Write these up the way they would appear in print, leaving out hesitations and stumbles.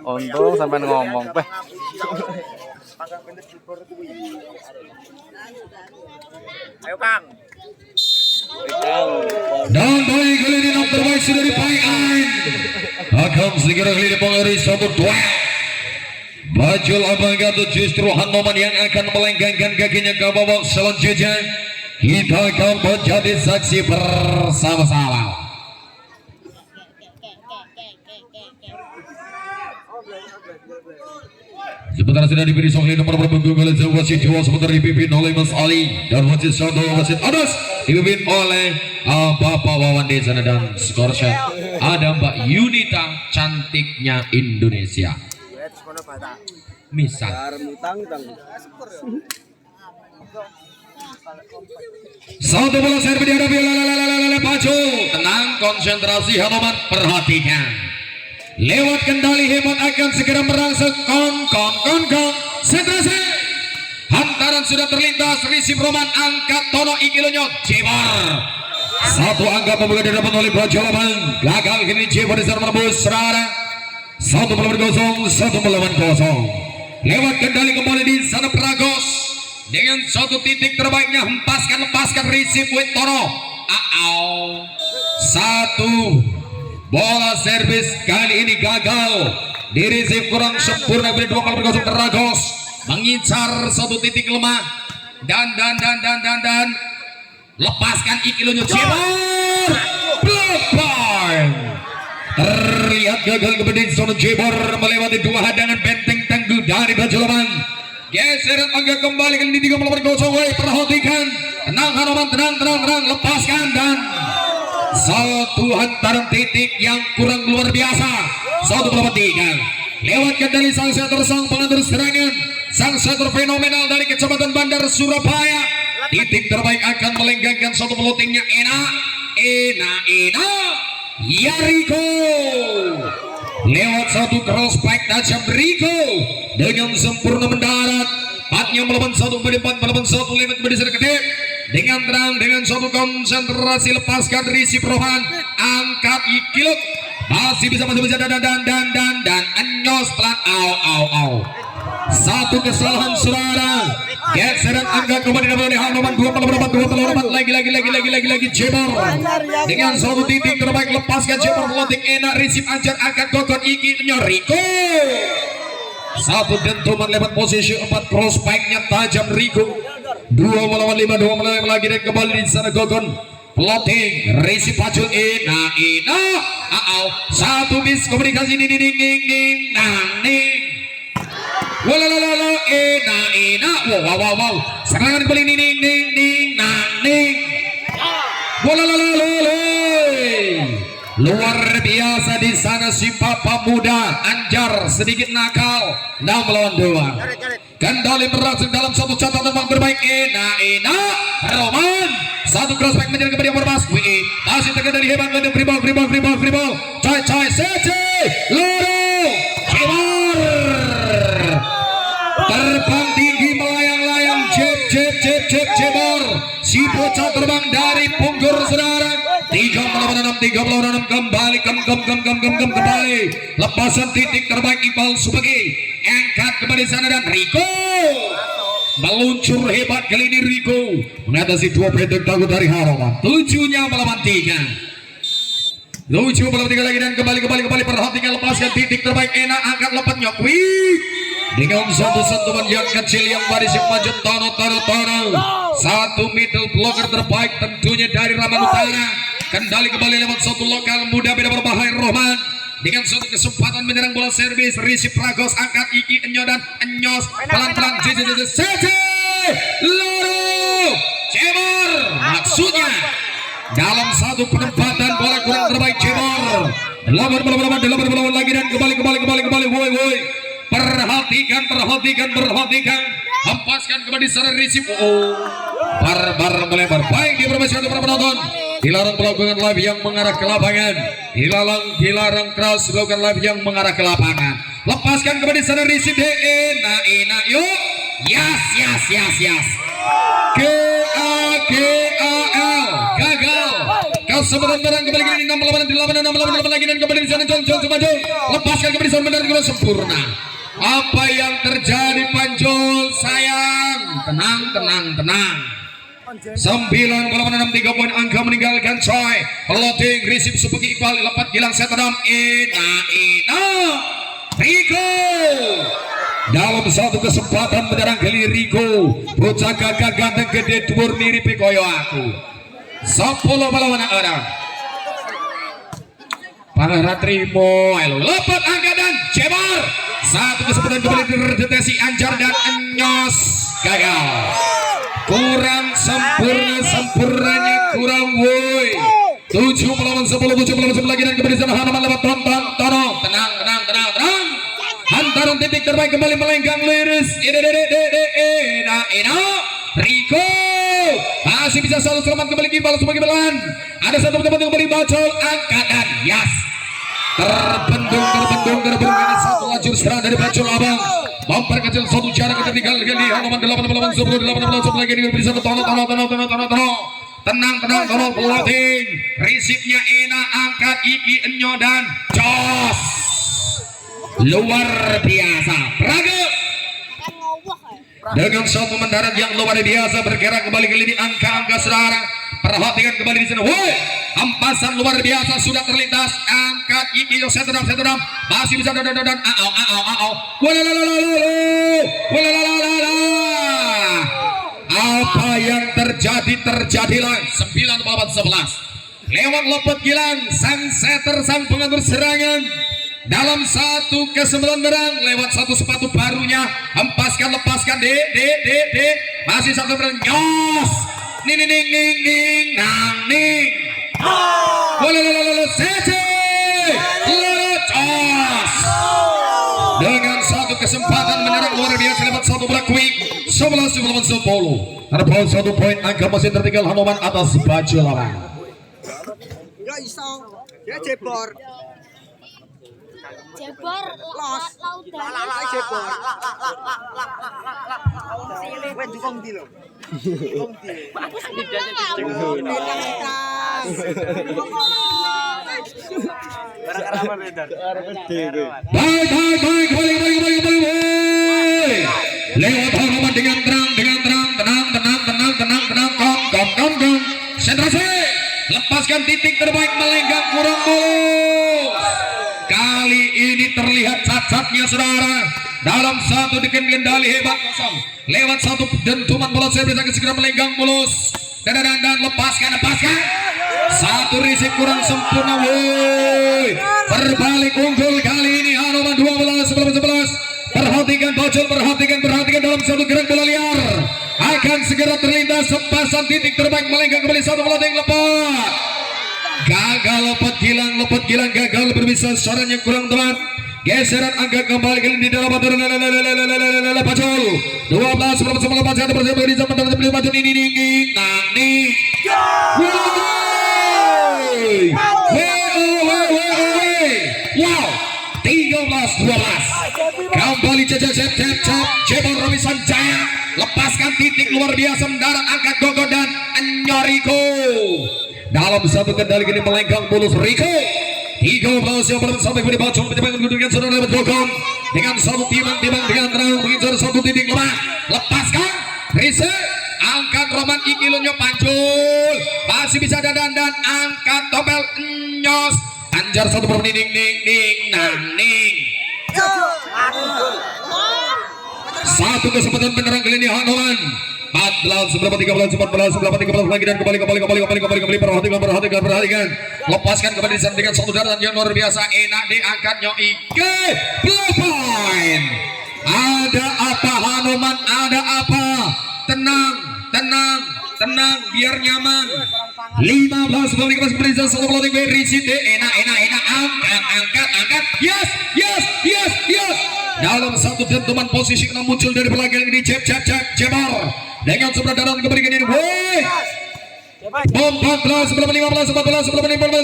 Untung sampai ngomong peh. Ayo Kang. Dan baik kali ini nomor terbaik sudah dipakai. Akan segera kali ini pengaruhi satu duel. Bajul abang itu justru Hanoman yang akan melengkangkan kakinya ke babak selanjutnya. Kita akan menjadi saksi bersama-sama. Sebentar sudah diberi soal nomor berbunggung oleh wasit dua sebentar dipimpin oleh Mas Ali dan wasit satu wasit Anas dipimpin oleh Bapak Wawan di sana dan skor shot ada Mbak Yunita cantiknya Indonesia. Misal satu bola servis dihadapi oleh Pacu. Tenang, konsentrasi Hanoman, perhatikan. Lewat kendali hebat akan segera merangsek kon sentrasi. Hantaran sudah terlintas, Risip Roman angkat Tono Ikilonyo Jebor. Satu angka pembuka didapat oleh Bajo Laman. Gagal kini Jebor di sana menembus serara. Satu melawan kosong. Lewat kendali kembali di sana Pragos. Dengan satu titik terbaiknya lepaskan Risip with Tono. Satu bola servis kali ini gagal. Dirisip kurang sempurna beri 2-0 Teragos mengincar satu titik lemah dan lepaskan Ikilonyo Jebor. Block point. Terlihat gagal kemudian Sono Jebor melewati dua hadangan benteng tanggul dari Bajulaman. Geseran angka kembali ke 3-0. Perhatikan. Tenang Hanoman, tenang, lepaskan dan satu hantaran titik yang kurang luar biasa. 1-3 lewatkan dari sang pengatur serangan, sang setter fenomenal dari Kecamatan Bandar Surabaya. Titik terbaik akan melenggangkan satu pelotingnya Ena ya Riko. Lewat satu cross back tajam Riko dengan sempurna mendarat. Patnya melawan satu lewat berdasar kedip. Dengan terang, dengan suatu konsentrasi lepaskan Risip Rohan, angkat Ikiluk, masih bisa dan anyos pelan, au. Satu kesalahan saudara. Geseran angka kembali dari Hanoman 2 lagi Jebor dengan satu titik terbaik lepaskan Jebor melotik enak Risip Anjar angkat kokot Ikilonyo Riko. Satu dentuman lewat posisi 4 cross back-nya tajam Riko. 2-5 lagi dan kembali di sana Gogon plotting Risip Pacul Ena satu bis komunikasi ning Ena wow serangan kembali ning luar biasa di sana si papa muda Anjar sedikit nakal 6 melawan 2. Kendali berhasil dalam satu catatan yang berbaik Ena Roman. Satu crossback menjadi kepada yang berbahas masih terkendali hebat dengan dribble coy Sece Loro Jebor terbang tinggi melayang-layang Jebor si bocah terbang dari punggur saudara. 3-6 kembali kembali lepasan titik terbaik Iqbal Subagi angkat kembali sana dan Riko meluncur hebat kali ini. Riko mengatasi dua benteng takut dari Hanoman. 7-nya melawan 3 lagi dan kembali perhatikan lepaskan titik terbaik enak angkat lepas Nyokwi dengan satu sentuhan yang kecil yang baris yang maju Tono. Satu middle blocker terbaik tentunya dari Raman Utara. Kendali kembali lewat satu lokal muda beda berbahaya Rohman dengan suatu kesempatan menyerang bola servis Risip Pragos angkat Ikilonyo dan Anyos pelan-pelan Sece Loro Jebor maksudnya dalam satu penempatan bola kurang terbaik Jebor 8 lagi dan kembali woi perhatikan hempaskan kembali sana Risip barbar melebar baik dia bermain untuk para penonton. Dilarang melakukan live yang mengarah ke lapangan. Dilarang keras melakukan live yang mengarah ke lapangan. Lepaskan kembali sana Risip Ena yuk. Yes. GAGAL gagal Kesempatan barang kembali kali ini 6 lagi dan kembali di sana John maju. Lepaskan kembali Son benar gol sempurna. Apa yang terjadi Pancul sayang? Tenang. 9 bola menanam 3 poin angka meninggalkan Choi. Loading receive Subeki Iqbal lepat gilang setadam Ina Rico. Dalam satu kesempatan menyerang kali Rico. Bocah gagah ganteng gede dhuwur mirip koyo aku. 10 melawan orang. Pangeran Trimo lepat angka dan jebar. Satu kesempatan kembali terdeteksi Anjar dan Enyos gagal. Kurang sempurnanya kurang woi. 7 melawan 10 lagi dan kembali sana Hanaman lewat tonton Tono. Tenang. Hantaran titik terbaik kembali melenggang lurus. Ina Rico masih bisa selalu selamat kembali Iqbal sebagai belan. Ada satu tempat yang kembali bacol angkat dan yes. Terbendung ini satu lajur serang dari bacol abang. Bumper kecil satu jarak ketinggalan di halaman 8 melawan 10 lagi diberi satu Tono. Tenang Tono peloting. Risipnya Ina angkat Iki Enyo dan Jos. Luar biasa. Praga dengan satu mendarat yang luar biasa bergerak kembali ke lini angka saudara. Perhatikan kembali di sana. Woi, hampasan luar biasa sudah terlintas. Angkat Iki setedam masih bisa dan apa yang terjadilah 9 melawan 11 lewat lopet gilang sang setter sang pengatur serangan. Dalam satu kesempatan berang lewat satu sepatu barunya lepaskan D masih satu berang nyos ning Sece Los dengan satu kesempatan menyerang luar biasa lewat satu bola quick 11 melawan 10. Ada poin 1 poin angka masih tertinggal Hanoman atas baju lawan. Enggak iso. Ya jebor. Los. Jebor. Wes dukung ndi lho. Dukung ndi. Aku seneng. Baik, lewat Hanoman dengan tenang, kom. Sentrasi, lepaskan titik terbaik melenggang kurang mulus. Kali ini terlihat cacatnya saudara. Dalam satu kendali hebat kosong. Lewat satu dentuman bola saya bisa segera melenggang mulus. Dan lepaskan. Satu risik kurang sempurna. Woi. Berbalik unggul kali ini Hanoman 12-11. Perhatikan bocor, perhatikan dalam satu gerak bola liar. Akan segera terlintas sepasang titik terbaik melenggang kembali satu bola yang lepas. Gagal lopet gilang gagal berbisa saran yang kurang tepat. Geseran angka kembali di dalam batu Pacol 12 bersama Pacol bersama di zaman dalam beli Pacol ini wow 13-12 kembali Jebor Romisan Jaya lepaskan titik luar biasa mendarat angkat Gogo dan Enyoriko dalam satu kendali kini melenggang mulus Riko 13 yang belum sampai kepada Bacol menjadikan saudara lewat Gogong dengan satu timbang dengan terang mengincar satu titik lemah lepaskan Rise angkat Roman Ikilonyo Pancul masih bisa dan angkat Topel Nyos Anjar satu ning satu kesempatan penyerang kali ini Hanoman 14 lagi dan kembali perhatikan lepaskan kembali dengan satu daratan yang luar biasa enak diangkatnya Ike blue point. Ada apa Hanoman, ada apa? Tenang biar nyaman. 15 kembali satu floating very city enak angkat yes dalam satu dentuman posisi kena muncul dari belakang ini Jebor dengan sebelah dalam kembali ke ini woi bom 14 sebelum 15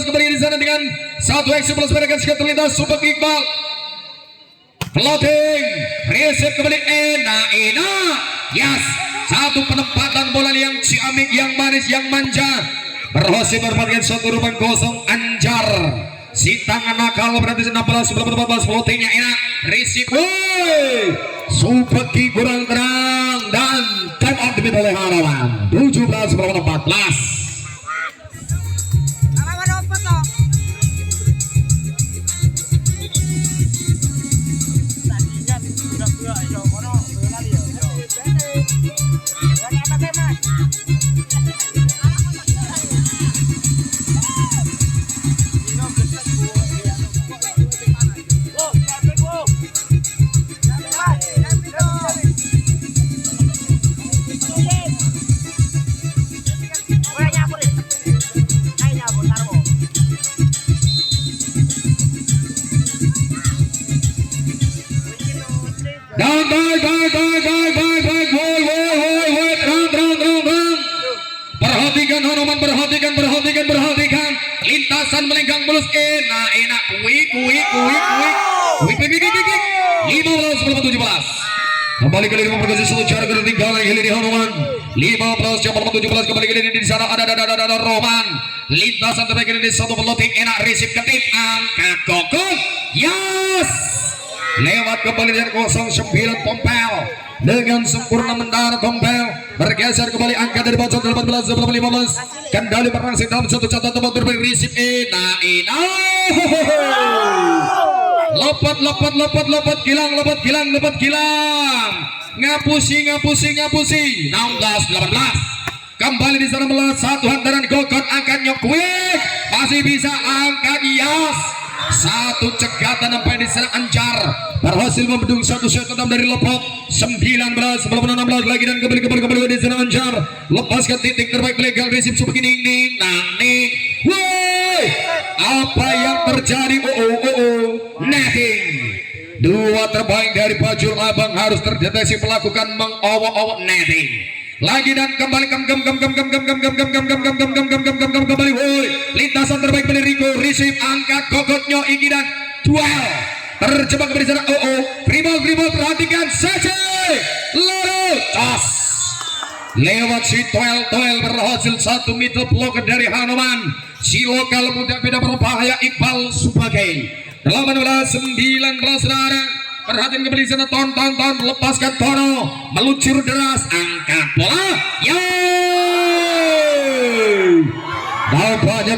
kembali di sana dengan satu aksi plus mereka sekitar terlintas Super Iqbal floating reset kembali enak yes satu penempatan bola yang ciamik yang manis yang manja berhasil berbagian satu ruang kosong. Anjar si tangan nakal berarti 16 14 floatingnya enak. Receive Supeki kurang terang dan time out diberi oleh Harawan 17 14. Dan perhatikan Hanoman, perhatikan lintasan melenggang mulus enak kuik 15 17 kembali ke 5 berkasih satu cara ketinggalan Hiliri Hanoman 15 17 kembali ke di sana ada Roman lintasan terbaik ini satu peloting enak receive ketip angkat kokon yes lewat kembali dari 09 Tompel dengan sempurna mendarat. Tompel bergeser kembali angka dari bocor 18 15 kendali berangsur dalam satu catatan tempat berberi receive lopot kilang ngapusi 16 18 kembali di sana melas satu hantaran Gokon angkatnya quick masih bisa angkat Iyas satu cegatan sampai di sana Anjar berhasil membendung satu set enam dari Lepot 19 16 lagi dan kembali di sana Anjar lepaskan titik terbaik legal receive sebegini ning woi apa yang terjadi netting dua terbaik dari Bajul Abang harus terdeteksi melakukan mengowok-owok netting lagi dan kembali kembali woi lintasan terbaik dari Rico receive angkat kokotnya Iki dan duel terjebak kembali sana Fribol perhatikan Sese lalu tos lewat si Toel berhasil satu middle block dari Hanoman si lokal muda beda berbahaya Iqbal sebagai 18-19 saudara. Perhatian kembali sana tonton lepaskan Tono meluncur deras angkat bola nampaknya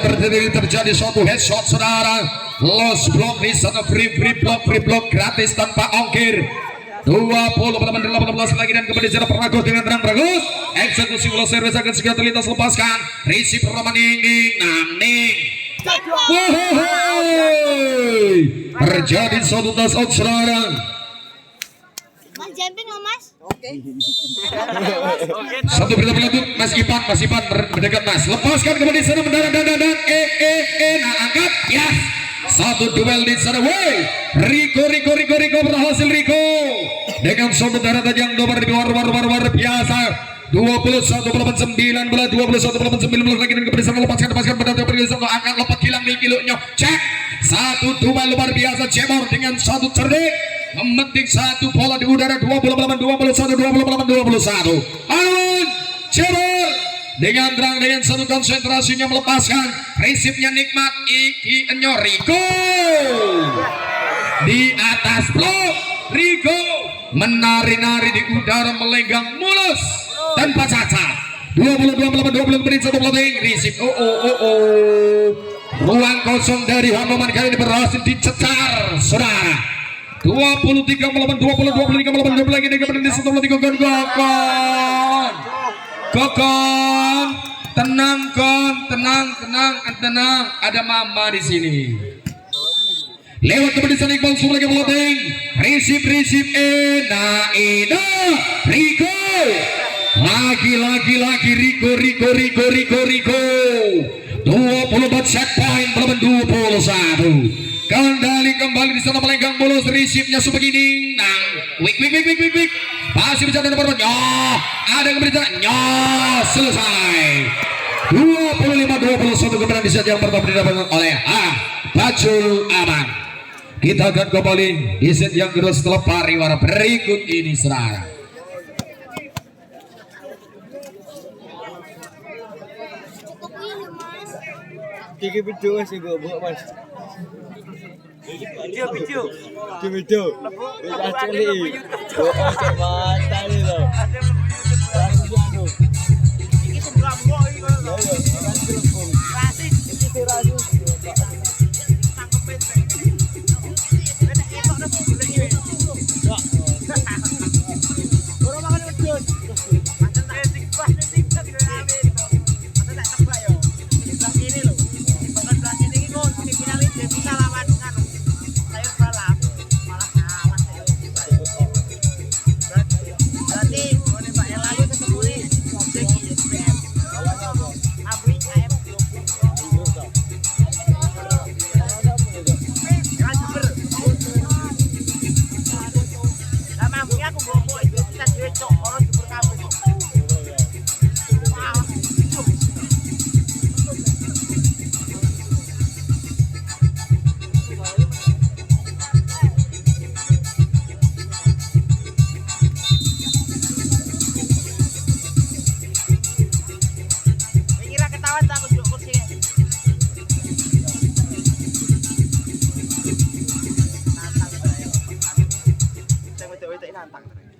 terjadi suatu headshot saudara lost block di sana free block gratis tanpa ongkir 18 lagi dan kembali sana Pragus dengan terang Pragus eksekusi bola service akan segera terlintas lepaskan receive Roman ning terjadi suatu tas out saudara. Mas jumping loh mas. Oke. Satu berlanjut Mas Ipan mendekat Mas lepaskan kembali sana mendarat dan angkat ya satu duel di sana woi Rico berhasil Rico dengan saudara yang nomor luar biasa 21 19 lagi dan kembali sana lepaskan pada angkat lepas hilang di kilonya cek satu duel luar biasa Cebor dengan satu cerdik memetik satu bola di udara 21 Alun Cebor dengan terang dengan satu konsentrasinya melepaskan prinsipnya nikmat Iki Enyoriko di atas blok Rico menari-nari di udara melenggang mulus tanpa cacat 20 menit satu peloting risik ruang kosong dari Hanoman kali ini berhasil dicecar saudara 23 melawan 20 lagi dengan berhenti satu peloting Kokon tenang ada mama di sini lewat kembali sana Iqbal semua lagi peloting risip Rico lagi Rico 24 set point melawan 21 kembali di sana melenggang bolos risipnya sebegini wik masih bicara nomor ada kembali selesai 25-21 kemenangan di set yang pertama didapatkan oleh Bajul Abang. Kita akan kembali di set yang kedua setelah pariwara berikut ini saudara. Cukup ini mas. Kiki video masih gue buat mas. Video. Actually, mata ni loh. Ini sebelah gua ini.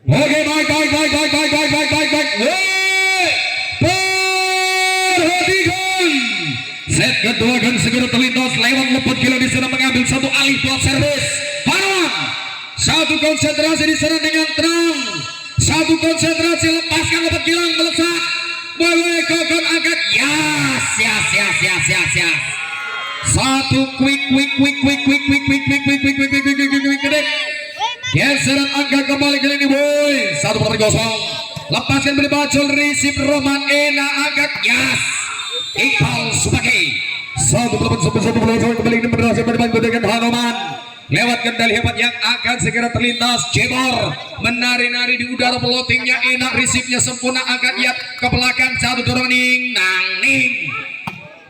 Oke, baik. Perhatikan. Set kedua akan segera terlintas lewat lemput kilo di sana mengambil satu alih buat servis. Hanuman. Satu konsentrasi di sana dengan tenang. Satu konsentrasi lepaskan lemput kilang melesat. Boleh kokon angkat. Yes. Satu quick. Geseran angka kembali kali ini boy. 1-0. Lepaskan beli bacol receive Roman Ena angkat. Yes. Iqbal Subaki. 1-1 kembali ini berhasil berbantu dengan Hanuman. Lewat kendali hebat yang akan segera terlintas. Jebor menari-nari di udara pelotingnya enak. Receive-nya sempurna angkat yat ke belakang. Satu dorong ning.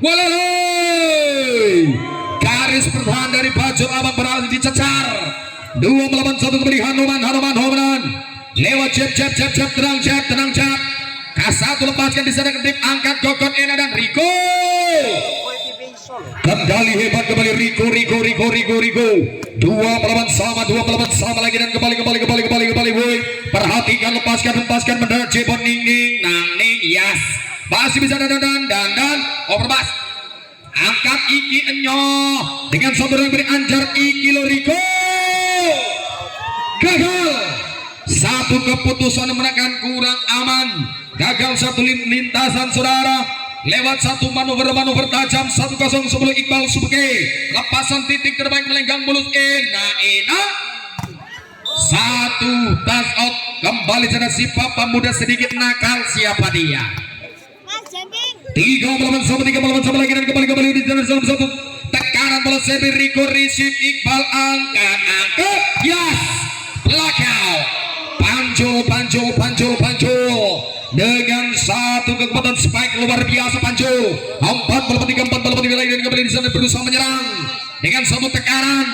Walaloy. Garis pertahanan dari Bajul Abang berhasil dicecar. 2 melawan 1 kembali Hanuman lewat jab tenang jab K1 lepaskan di sana ketip angkat Kokon Ena dan Riko kendali hebat kembali Riko 2 melawan sama lagi dan kembali boy. Perhatikan lepaskan mendarat Jebon ning yes masih bisa dan overpass angkat Iki Enyo dengan satu yang beri anjar Iki Loriko gagal. Satu keputusan menekan kurang aman. Gagal satu lintasan saudara. Lewat satu manuver tajam 1-0 sebelum Iqbal Subeki. Lepasan titik terbaik melenggang mulut Ena. Satu touch out. Kembali sana si papa muda sedikit nakal. Siapa dia? 3 melawan sama lagi dan kembali di sana satu. Tekanan bola Sebi Riko receive Iqbal angkat yes belakang Panco dengan satu kekuatan spike luar biasa Panco 4 lagi dan kembali di sana berusaha menyerang dengan satu tekanan.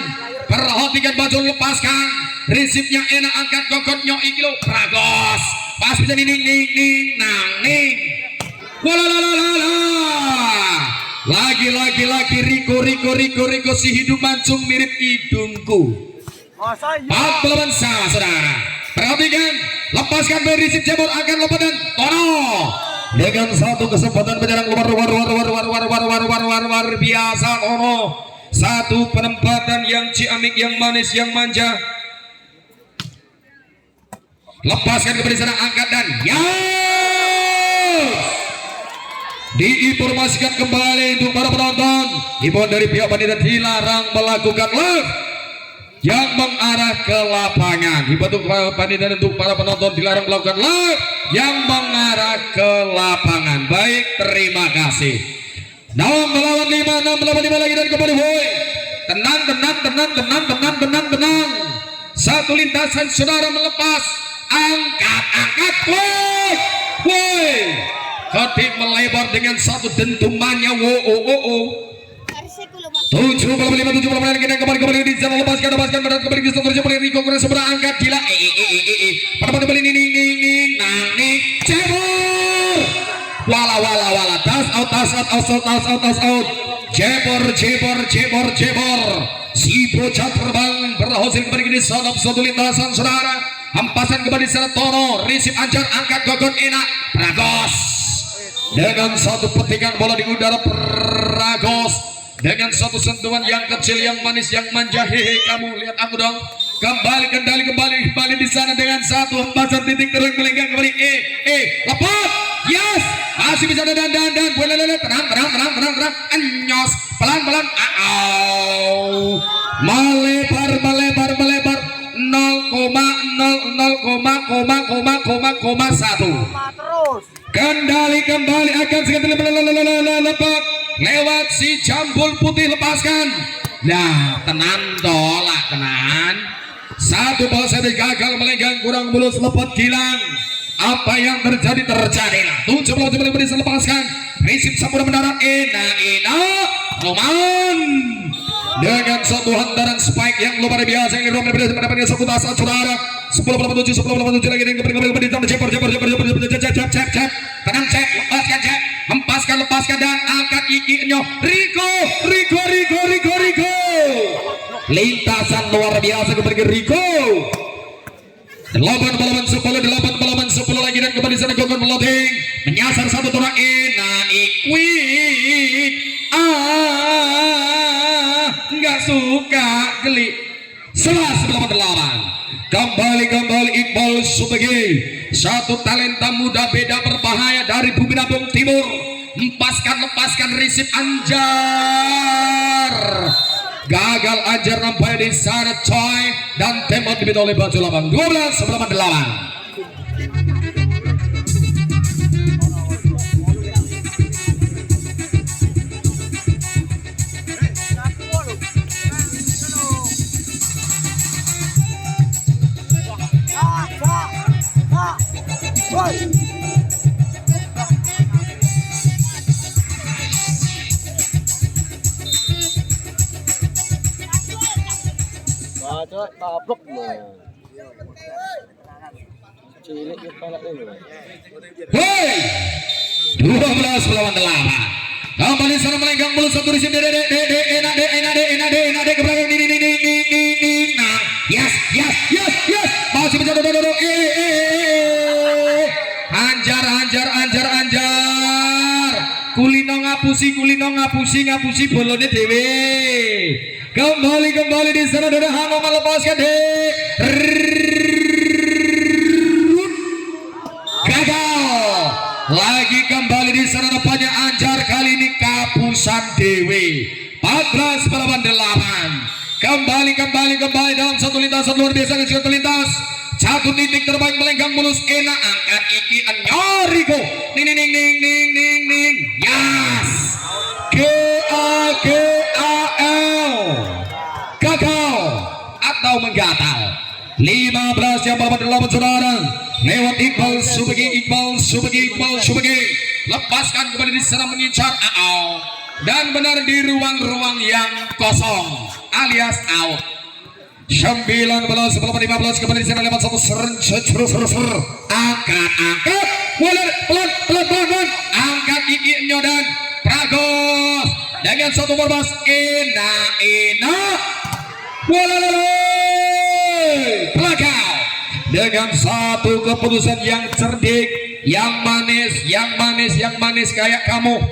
Perhatikan Bajul lepaskan receive-nya enak angkat kokotnya Ikilo Pragos pas bisa ning lagi Riko si hidung mancung mirip hidungku. 4 melawan saudara. Perhatikan lepaskan berisip Jebor akan lompat dan Tono dengan satu kesempatan menyerang luar biasa Tono. Satu penempatan yang ciamik yang manis yang manja. Lepaskan kepada sana angkat dan diinformasikan kembali untuk para penonton. Himbauan dari pihak panitia dilarang melakukan live yang mengarah ke lapangan. Himbauan panitia untuk para penonton dilarang melakukan live yang mengarah ke lapangan. Baik, terima kasih. 6 melawan 5 lagi dan kembali boy. Tenang. Satu lintasan saudara melepas. Angkat boy. Ketip melebar dengan satu dentumannya. 7 kembali di sana lepaskan berat kembali di seluruh jempol Riko kurang seberang angkat gila pada kembali ning Cebor wala tas out Cebor. Si bocah terbang berhasil kembali di dalam satu lintasan saudara. Hempasan kembali sana Tono, risip anjar, angkat gogon enak. Pragos dengan satu petikan bola di udara. Pragos dengan satu sentuhan yang kecil, yang manis, yang manja. Hehe, kamu lihat aku dong. Kembali di sana dengan satu hempasan titik terang melenggang kembali. Lepas, yes, masih bisa dan boleh tenang, anyos, pelan, melebar 0,1. Kembali akan sekali lepas lewat si jambul putih, lepaskan. Nah, tenan. Satu bola saya gagal melenggang, kurang mulus, lepas hilang. Apa yang terjadi? Tujuh bola bisa lepaskan. Risip Sampurna mendarat. Enak. Roman dengan satu hantaran spike yang luar biasa yang Roman mendapatkan satu tasar saudara. 10 lagi dengan kembali tenang, lepaskan dan angkat giginya. Rico lintasan luar biasa kembali ke Rico. 8 balapan 10 lagi dan kembali sana Gogon meloting menyasar satu orang. Quick nggak suka geli. 11-8 kembali Iqbal Subegi, satu talenta muda beda berbahaya dari Bumi Lampung Timur. Lepaskan risip Anjar. Gagal Anjar nampaknya di sana coy, dan tembak dibina oleh Baju Labang. 12-8. Tablok cilik kepala dulu. Hei, 12-8. Kembali sana melenggang mulut satu risip. Enak ke belakang. Nah, yes. Masih bisa dodo. Anjar. Kulino ngapusi bolone dewe. Kembali di sana Dodo Hano melepaskan gagal. Lagi kembali di sana depannya Anjar, kali ini kapusan dewe. 14-8. Kembali dalam satu lintasan luar biasa, satu lintas. Satu titik terbang melenggang mulus, enak angkat iki Rico. Ning. Yes. Gagal atau menggatal. 15 yang balapan 8 saudara. Lewat Iqbal Subegi. Lepaskan kembali di sana mengincar dan benar di ruang yang kosong alias out. 19-15 kembali di sana lewat satu ser. Angkat pelan angkat giginya dan Pragos dengan satu berbas. Enak pelakau dengan satu keputusan yang cerdik, yang manis kayak kamu.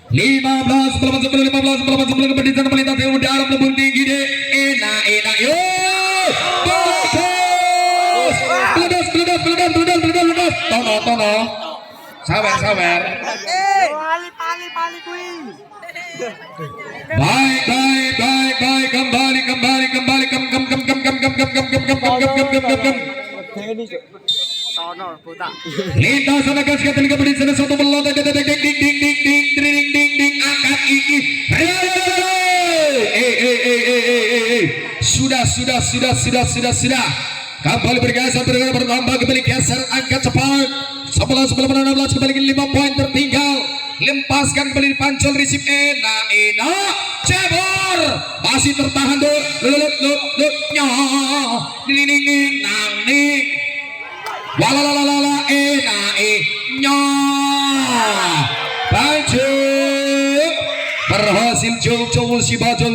15 kembali di sana melintas ke udara melambung tinggi deh. Enak yo. Meledos. Tono. Sabar. Pali kui. Baik. Kembali. Lintasan akan sekali kembali sana satu melontar ding angkat iki. Sudah. Kembali bergeser bertambah kembali geser angkat cepat. 11 kembali 5 poin tertinggal. Lepaskan kembali pancol risip. Enak cebor masih tertahan dulu. Ning walalala enak baju berhos berhasil jol si bajul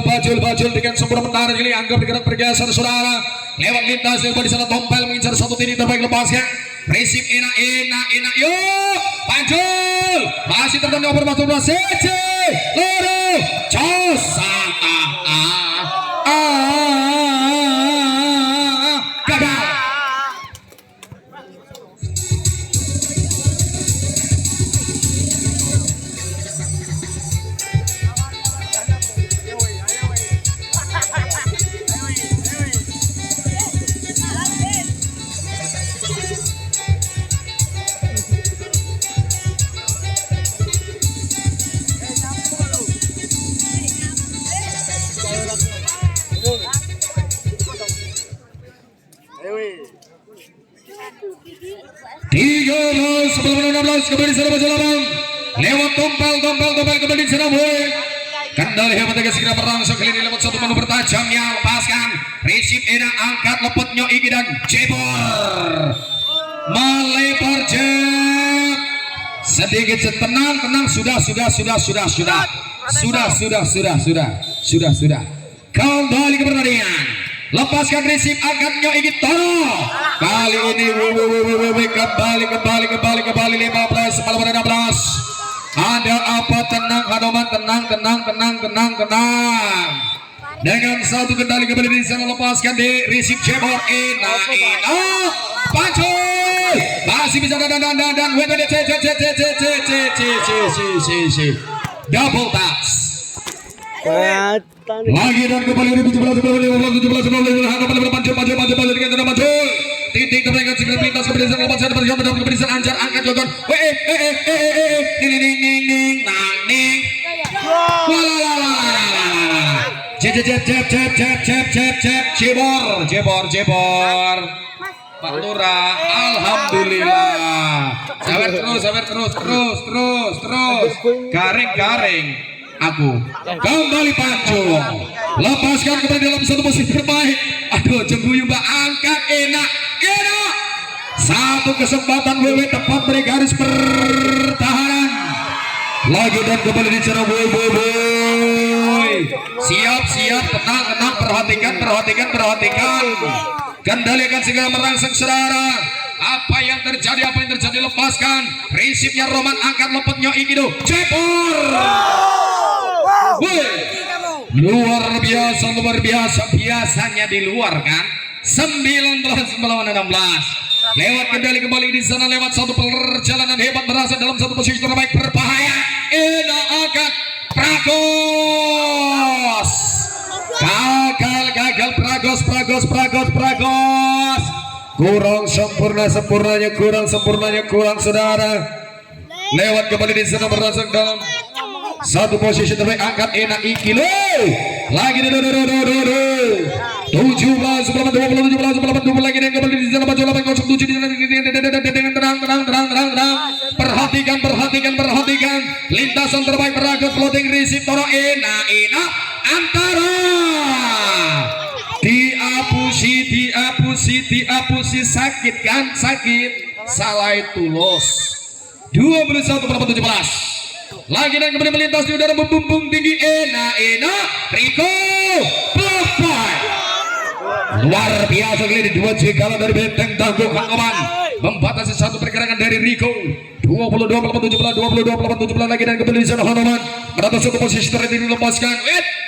dengan sempurna menarik ini anggap bergerak bergeser saudara lewat lintas di sana tompel mengincar satu titik terbaik lepaskan resip enak yuk Bajul masih tertanda nomor 14 CC loro jos gagal. Sebelum 16 kembali sana Bajul Labang lewat tompel kembali sana boy kendali hebat agak segera berangsur kali ini lewat satu menu bertajam yang lepaskan resip enak angkat lepetnya Iki dan jebor melebar jeb sedikit tenang sudah kembali ke pertandingan lepaskan resip angkatnya Iki Toro kali ini kembali 15 malam 16 ada apa tenang Hanoman tenang dengan satu kendali kembali di sana lepaskan di resip jebor Bajul masih bisa dan double touch lagi dan kembali di 17 Bajul titik terbaik segera melintas ke barisan lepas dari barisan anjar angkat lakukan jebor Pak Lurah alhamdulillah sabar terus garing aku kembali Bajul lepaskan kembali dalam satu posisi terbaik aduh jengguyung mbak angkat enak satu kesempatan WW tepat dari garis pertahanan lagi dan kembali dicerah boy siap tenang perhatikan kendali akan segera merangsang saudara apa yang terjadi lepaskan prinsipnya Roman angkat lepetnya Ikido jebor luar biasa biasanya di luar kan 19 melawan 16 lewat kembali di sana lewat satu perjalanan hebat berhasil dalam satu posisi terbaik berbahaya angkat Pragos gagal Pragos kurang sempurnanya saudara lewat kembali di sana berhasil dalam satu posisi terbaik angkat enak Iki lagi 17 lagi dan kembali di sana Bajul Labang 07 di sana dengan tenang perhatikan lintasan terbaik Pragos floating receive Toro enak antara diapusi sakit salah tulus 21-17 lagi dan kembali melintas di udara membumbung tinggi enak Riko Blockpoint luar biasa kali ini 2 jekalan dari benteng tangguh Hanoman membatasi satu pergerakan dari Riko 22-17 lagi dan kembali di sana Hanoman berada satu posisi terakhir dilepaskan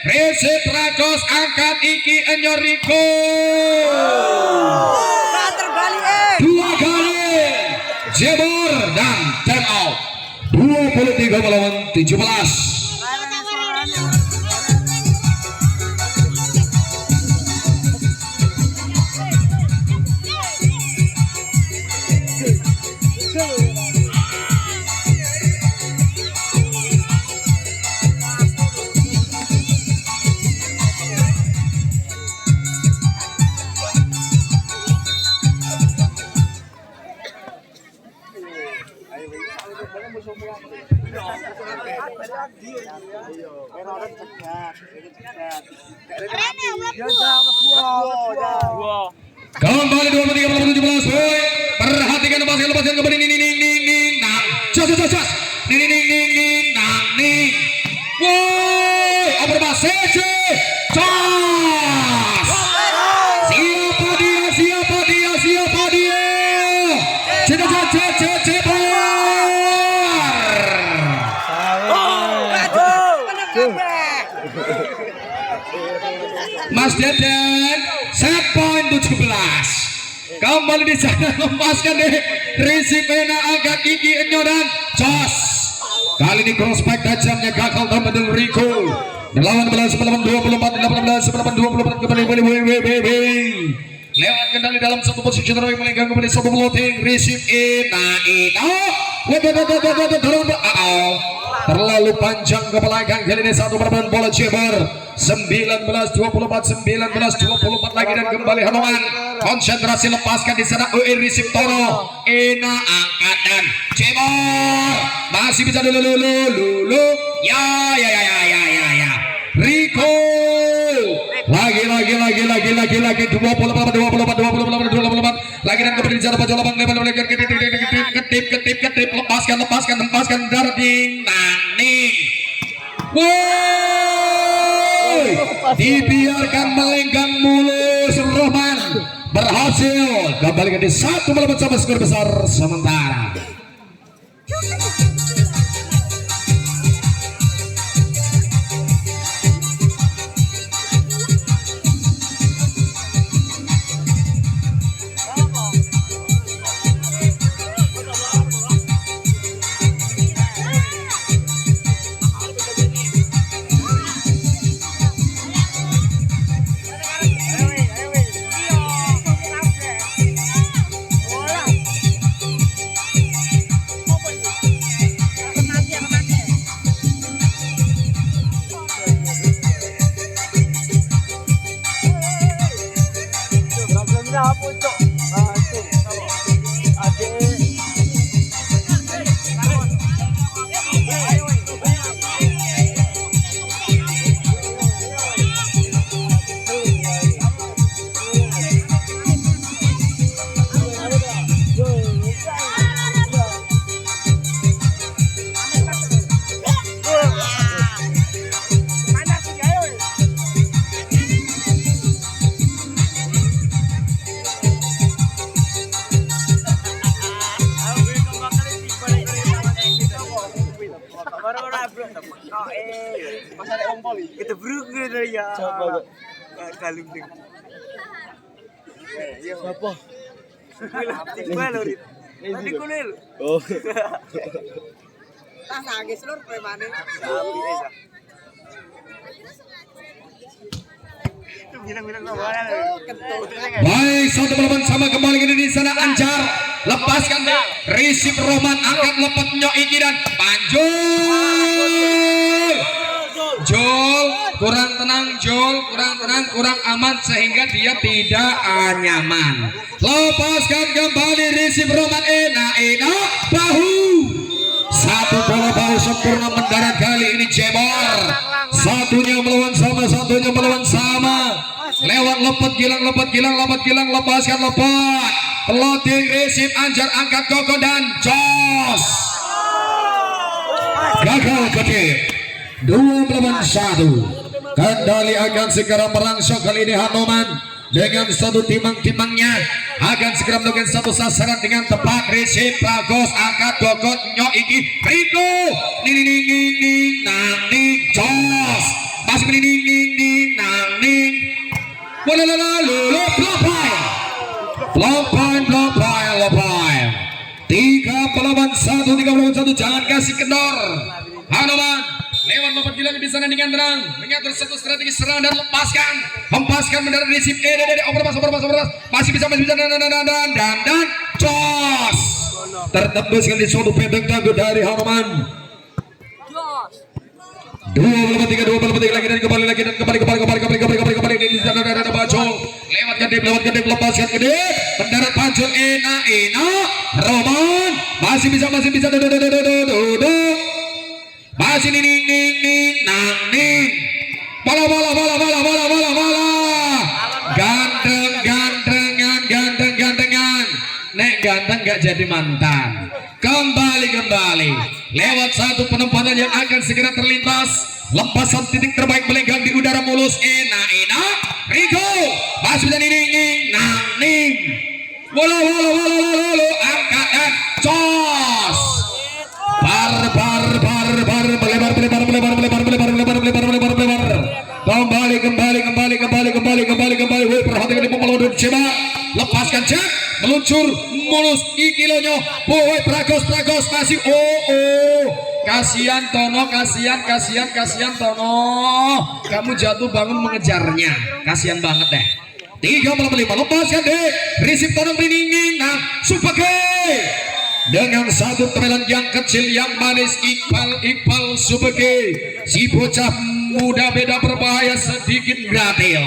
reset Pragos angkat Iki Enyor Riko 2 kali jebor dan time out 23 melawan 17 kembali 23-17 boy perhatikan lepaskan kembali ning woi Mas Deden, set point 17. Kembali di sana lepaskan deh. Risipena angkat gigi enyodan. Jos. Kali ini crossback tajamnya gagal tambah dengan Rico. 18 24 18 24 kembali lewat kendali dalam satu posisi terbaik melenggang kembali satu floating receive terlalu panjang ke belakang. Kali ini satu perempuan bola Jebar 19-24 lagi dan kembali Hanoman konsentrasi lepaskan di sana. Receive Toro Ena angkat dan Jebar masih bisa dulu ya Rico lagi 24 lagi dan kembali di sana Pak Jolabang ketip lepaskan darting Naning. Wow, dibiarkan melenggang mulus. Rohman berhasil kembali ke 1 melawan sama skor besar sementara. Kita beruntung ya. Coba kalung ding. Siapa? Tadi kulil. Oh. Tas agak seluruh premane. Baik, satu melawan sama kembali ke di sana Anjar lepaskan receive Roman angkat lepat Nyoiki dan Panjul. Jol kurang tenang, kurang aman sehingga dia tidak nyaman. Lepaskan kembali receive Roman Ena bahu. Satu bola bahu sempurna mendarat kali ini Jebor. Satunya melawan sama. Lewat lepat gilang lepaskan lepat. Floating receive Anjar angkat Koko dan Jos. Gagal ketip. 2-1. Kendali akan segera merangsang kali ini Hanoman dengan satu timang-timangnya akan segera melakukan satu sasaran dengan tepat. Receive bagus angkat Gogot Nyoiki Rico Naning Jos masih Naning Lopai 3-1 jangan kasih kendor. Hanoman lewat lompat gila di sana dengan tenang mengatur satu strategi serang dan hempaskan mendarat receive overpass masih bisa dan Jos tertembuskan di suatu pendek tangguh dari Hanoman. 2-3 lagi dan kembali di sana ada Bajo lewat kedip lepaskan kedip mendarat Panjul Ena Roman masih bisa masih Naning bola gantengan nek ganteng gak jadi mantan. Kembali lewat satu penempatan yang akan segera terlintas. Lepasan titik terbaik melenggang di udara mulus Ena Rico masih dan Naning bola angkat dan Jos melebar kembali Ceba lepaskan cek meluncur mulus ikilonyo boy Pragos masih kasihan Tono Tono kamu jatuh bangun mengejarnya kasihan banget deh 35 lepaskan deh risip Tono berininging nah Subeke dengan satu temelan yang kecil yang manis Iqbal Subeke si bocah muda beda berbahaya sedikit gratil.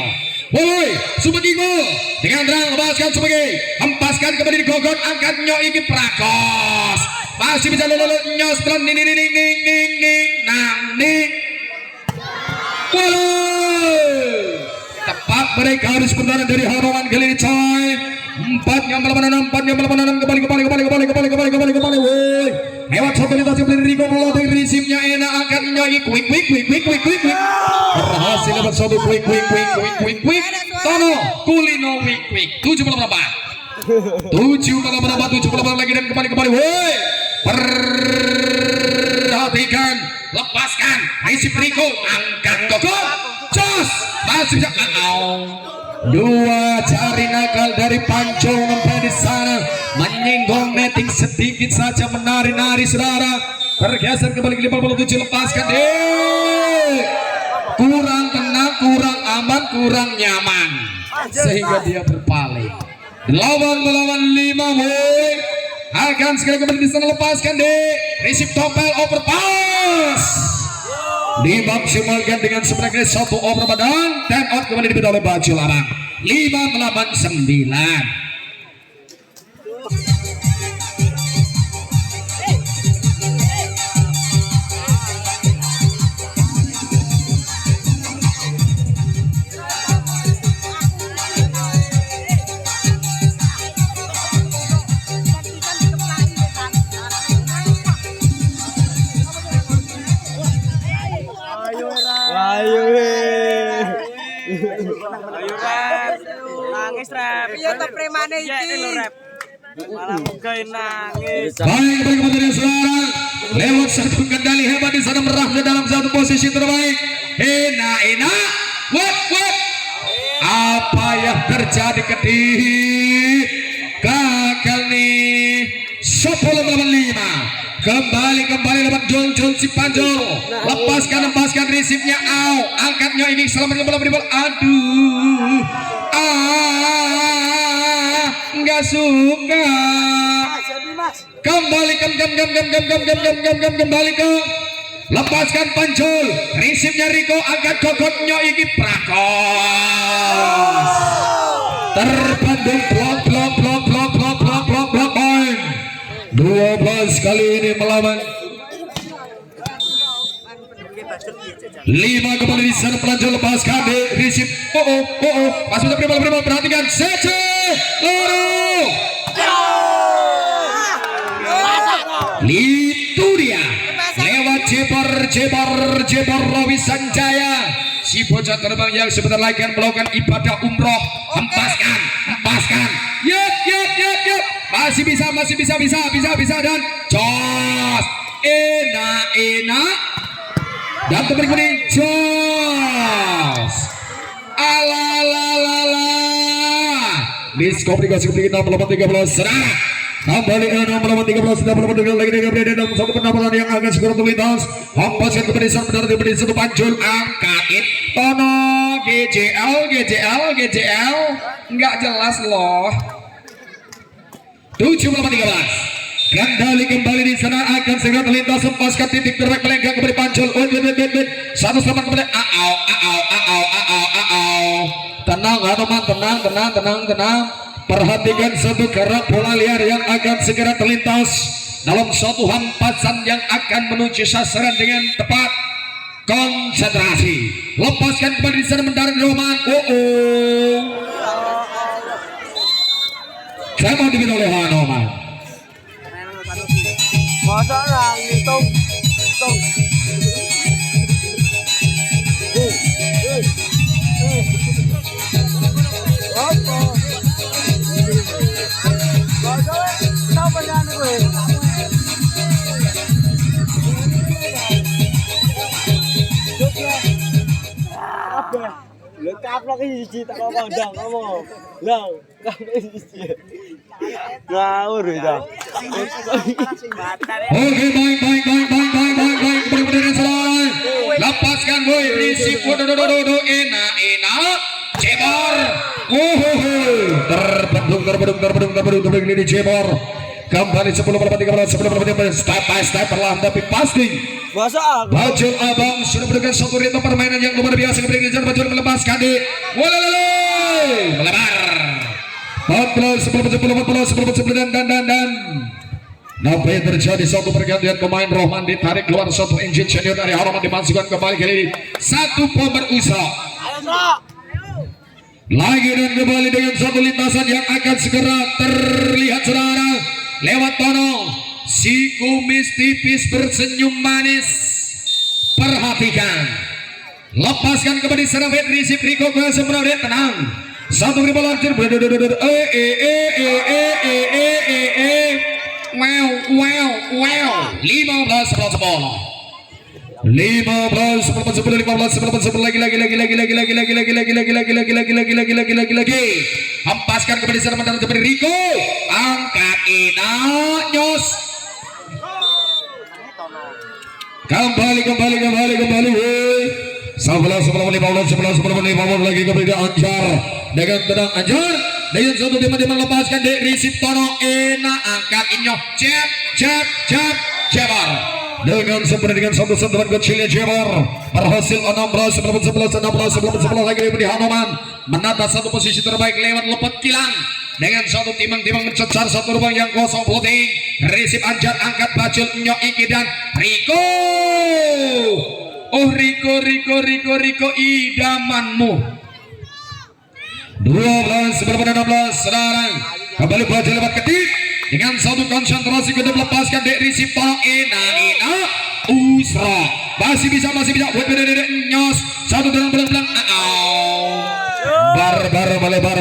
Woi, Subeki gol dengan terang lepaskan Subeki, hempaskan kembali di gogon angkat Nyoiki Pragos masih bisa nyos pelan ning tepat mereka harus bertahan dari Harawan kali ini coy 4 yang melawan 6 kembali woi lewat satu lintas yang Rico melatih risipnya enak angkat Nyoiki quick berhasil dapat satu quick Tono Kulino quick 7 berapa lagi dan kembali woi perhatikan lepaskan risip Rico angkat Koko jos masih bisa dua jari nakal dari Panco sampai di sana menyinggung netting sedikit saja menari-nari saudara bergeser kembali ke 57 lepaskan kurang tenang kurang aman kurang nyaman sehingga dia berpaling lawan melawan 5 woi akan sekali kembali di sana lepaskan risip topel overpass dimaksimalkan dengan sebenarnya satu over badan dan out kembali diberi oleh Baju Larang 5 melawan 9. Nangis rap. Iya to premane iki. Malah mugain nangis. Baik dari saudara lewat satu kendali hebat di sana merah ke dalam satu posisi terbaik. Enak. What? Apa yang terjadi gagal nih 10 melawan 5. Kembali dapat Jol si Panjol lepaskan risipnya angkatnya ini selamat kembali aduh nggak suka kembali ke lepaskan Panjol risipnya Riko angkat kokotnya ini Pragos terbandung blok point 12 kali ini melawan 5 kembali di sana Panjol lepaskan risip pas bisa prima perhatikan Sece loro itu dia lewat jebor Robi Sanjaya si bocah terbang yang sebentar lagi akan melakukan ibadah umroh hempaskan yuk masih bisa dan jos enak dan kemudian jos ala diskomunikasi 30 saudara kembali 30 lagi dengan satu penampilan yang agak segera terlintas hempaskan kemudian benar di satu Panjul angkatin Tono GJL nggak jelas loh 7-13 kembali di sana akan segera terlintas hempaskan titik terbaik melenggang kembali Panjul satu selamat kembali tenang perhatikan satu gerak bola liar yang akan segera terlintas dalam suatu hampasan yang akan menuju sasaran dengan tepat konsentrasi lepaskan kembali di sana mendarat Roman saya mau dibikin oleh Hanoman masa orang hitung lengkap hiji tak pandang ngomong. Lah, hiji. Ngawur itu. Oke, baik. Kemudian selesai. Lepaskan boy, risip. Waduh, enak. Cebor. Terbedung ini cebor. Kembali 10-13 step by step perlahan tapi pasti. Bajul Abang sudah memberikan satu ritme permainan yang luar biasa. Kemudian Bajul melepaskan di melebar 14 dan apa yang terjadi satu pergantian pemain. Rohman ditarik keluar satu engine senior dari Haroman dimasukkan kembali kali ini satu peberusaha lagi dan kembali dengan satu lintasan yang akan segera terlihat saudara lewat Tono. Si kumis tipis bersenyum manis. Perhatikan. Lepaskan kembali serang Risip Riko kuasa menarik tenang. Satu ribu lancur. Wow. 15 lagi. Hempaskan kembali serang mendarat kembali Riko. Angkat Nyos. Kembali. 11 lagi kembali Anjar dengan tenang Anjar dengan satu tim melepaskan di Risip Tono. Enak angkat Inyo Cebar dengan sempurna dengan satu sentuhan kecilnya Cebar berhasil 16 lagi di Hanoman menata satu posisi terbaik lewat lepet kilang dengan satu timang mencecar satu lubang yang kosong floating. Risip Anjar angkat Bajul Inyo Iki dan Riko. Riko idamanmu. 12 saudara. Kembali Bajul lewat ketik dengan satu konsentrasi kedua melepaskan Dek Risip Tono. Enak Usra masih bisa Nyos satu belang melebar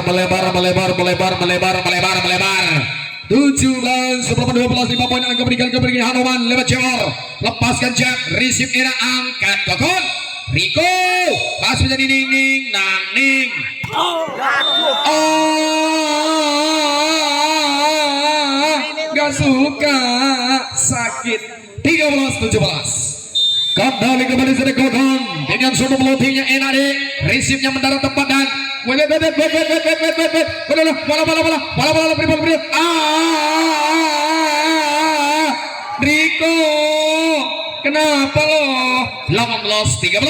17 sebelum 12 5 poin yang diberikan Hanoman lewat Cewar. Lepaskan Jack Risip era angkat Kokon Riko masih bisa ning gak suka sakit. 13-17 kembali dari Kokon dengan sudah melotingnya enak deh. Risipnya mendarat tepat dan Riko kenapa lo 18-13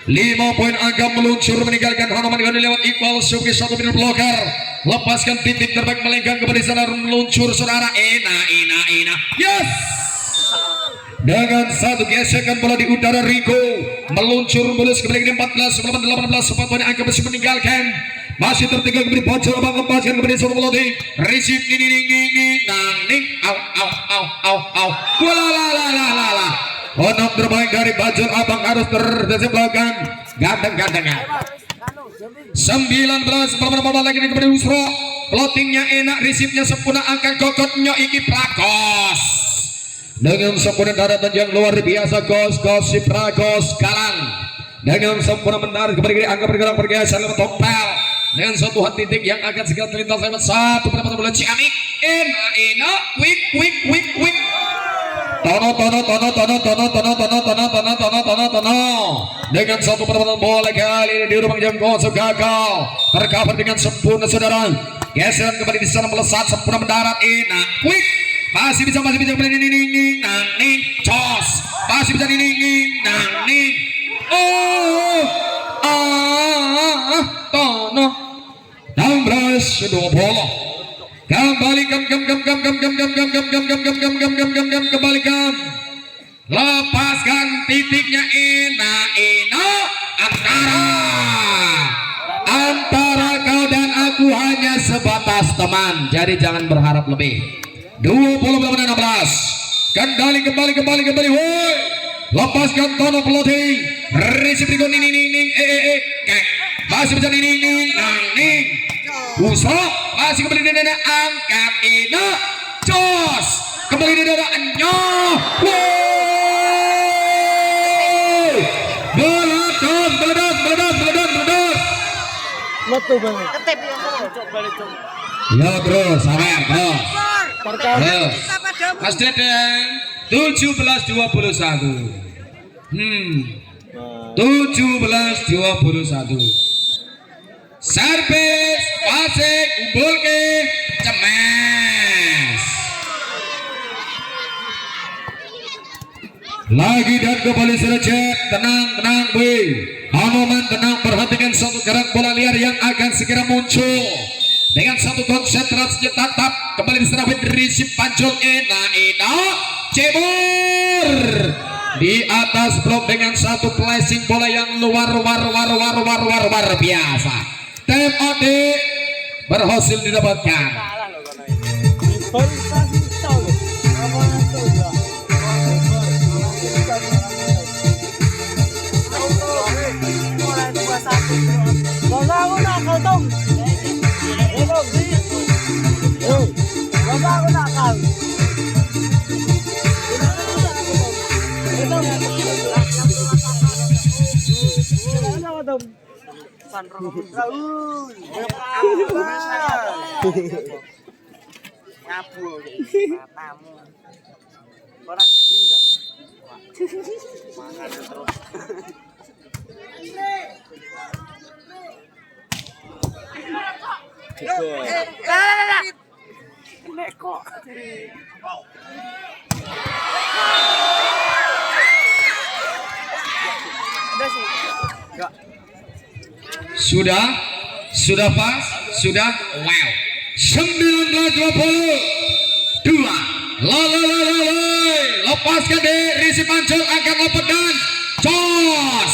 5 poin agak meluncur meninggalkan Hanoman dengan lewat Iqbal Syukri satu minit blocker. Lepaskan titik terbaik melenggang kembali sana meluncur saudara. Enak yes dengan satu gesekan bola di udara Riko meluncur mulus kembali ke 14 18 4 poin angka masih meninggalkan masih tertinggal kembali Bajul Abang lepaskan kembali satu bola di Risip ning Onok terbaik dari Bajul Abang harus terdesemblahkan gandeng-gandengan 19 lagi kembali Usro floatingnya enak Risipnya sempurna angkat kokotnya Iki Prakos dengan sempurna daratan yang luar biasa si Prakos Kalang dengan sempurna menarik kembali angka bergerak bergeser lewat tompel dengan satu titik yang akan segera terlintas lewat satu pada bola Ciamik. Enak quick Tono dengan satu perempuan bola kali ini di rumah jam kosong gagal tercover dengan sempurna saudara. Geseran kembali di sana melesat sempurna mendarat. Enak quick masih bisa kembali ning cos masih bisa ning Tono 16 dua bola kembali lepaskan titiknya enak antara kau dan aku hanya sebatas teman jadi jangan berharap lebih. 20-16 kembali woi lepaskan Tono floating Risip Riko ning masih bisa ning Usro masih kembali di dada angkat enak jos kembali di dada Enyo Ketep ya coba coba. Ya terus, sabar terus. Terus. Mas Dedeng 17-21. 17-21. Servis Pasik unggul ke Cemes. Lagi dan kembali saja. Tenang boy. Hanoman tenang, perhatikan satu gerak bola liar yang akan segera muncul dengan satu konsentrasi tetap. Kembali diserang dari si Pancol Ena Cebur di atas blok dengan satu placing bola yang luar biasa. Tim OD berhasil didapatkan. Sudah pas, sudah wow. 19-22. Lepaskan dari si Pancol akan open dan jos.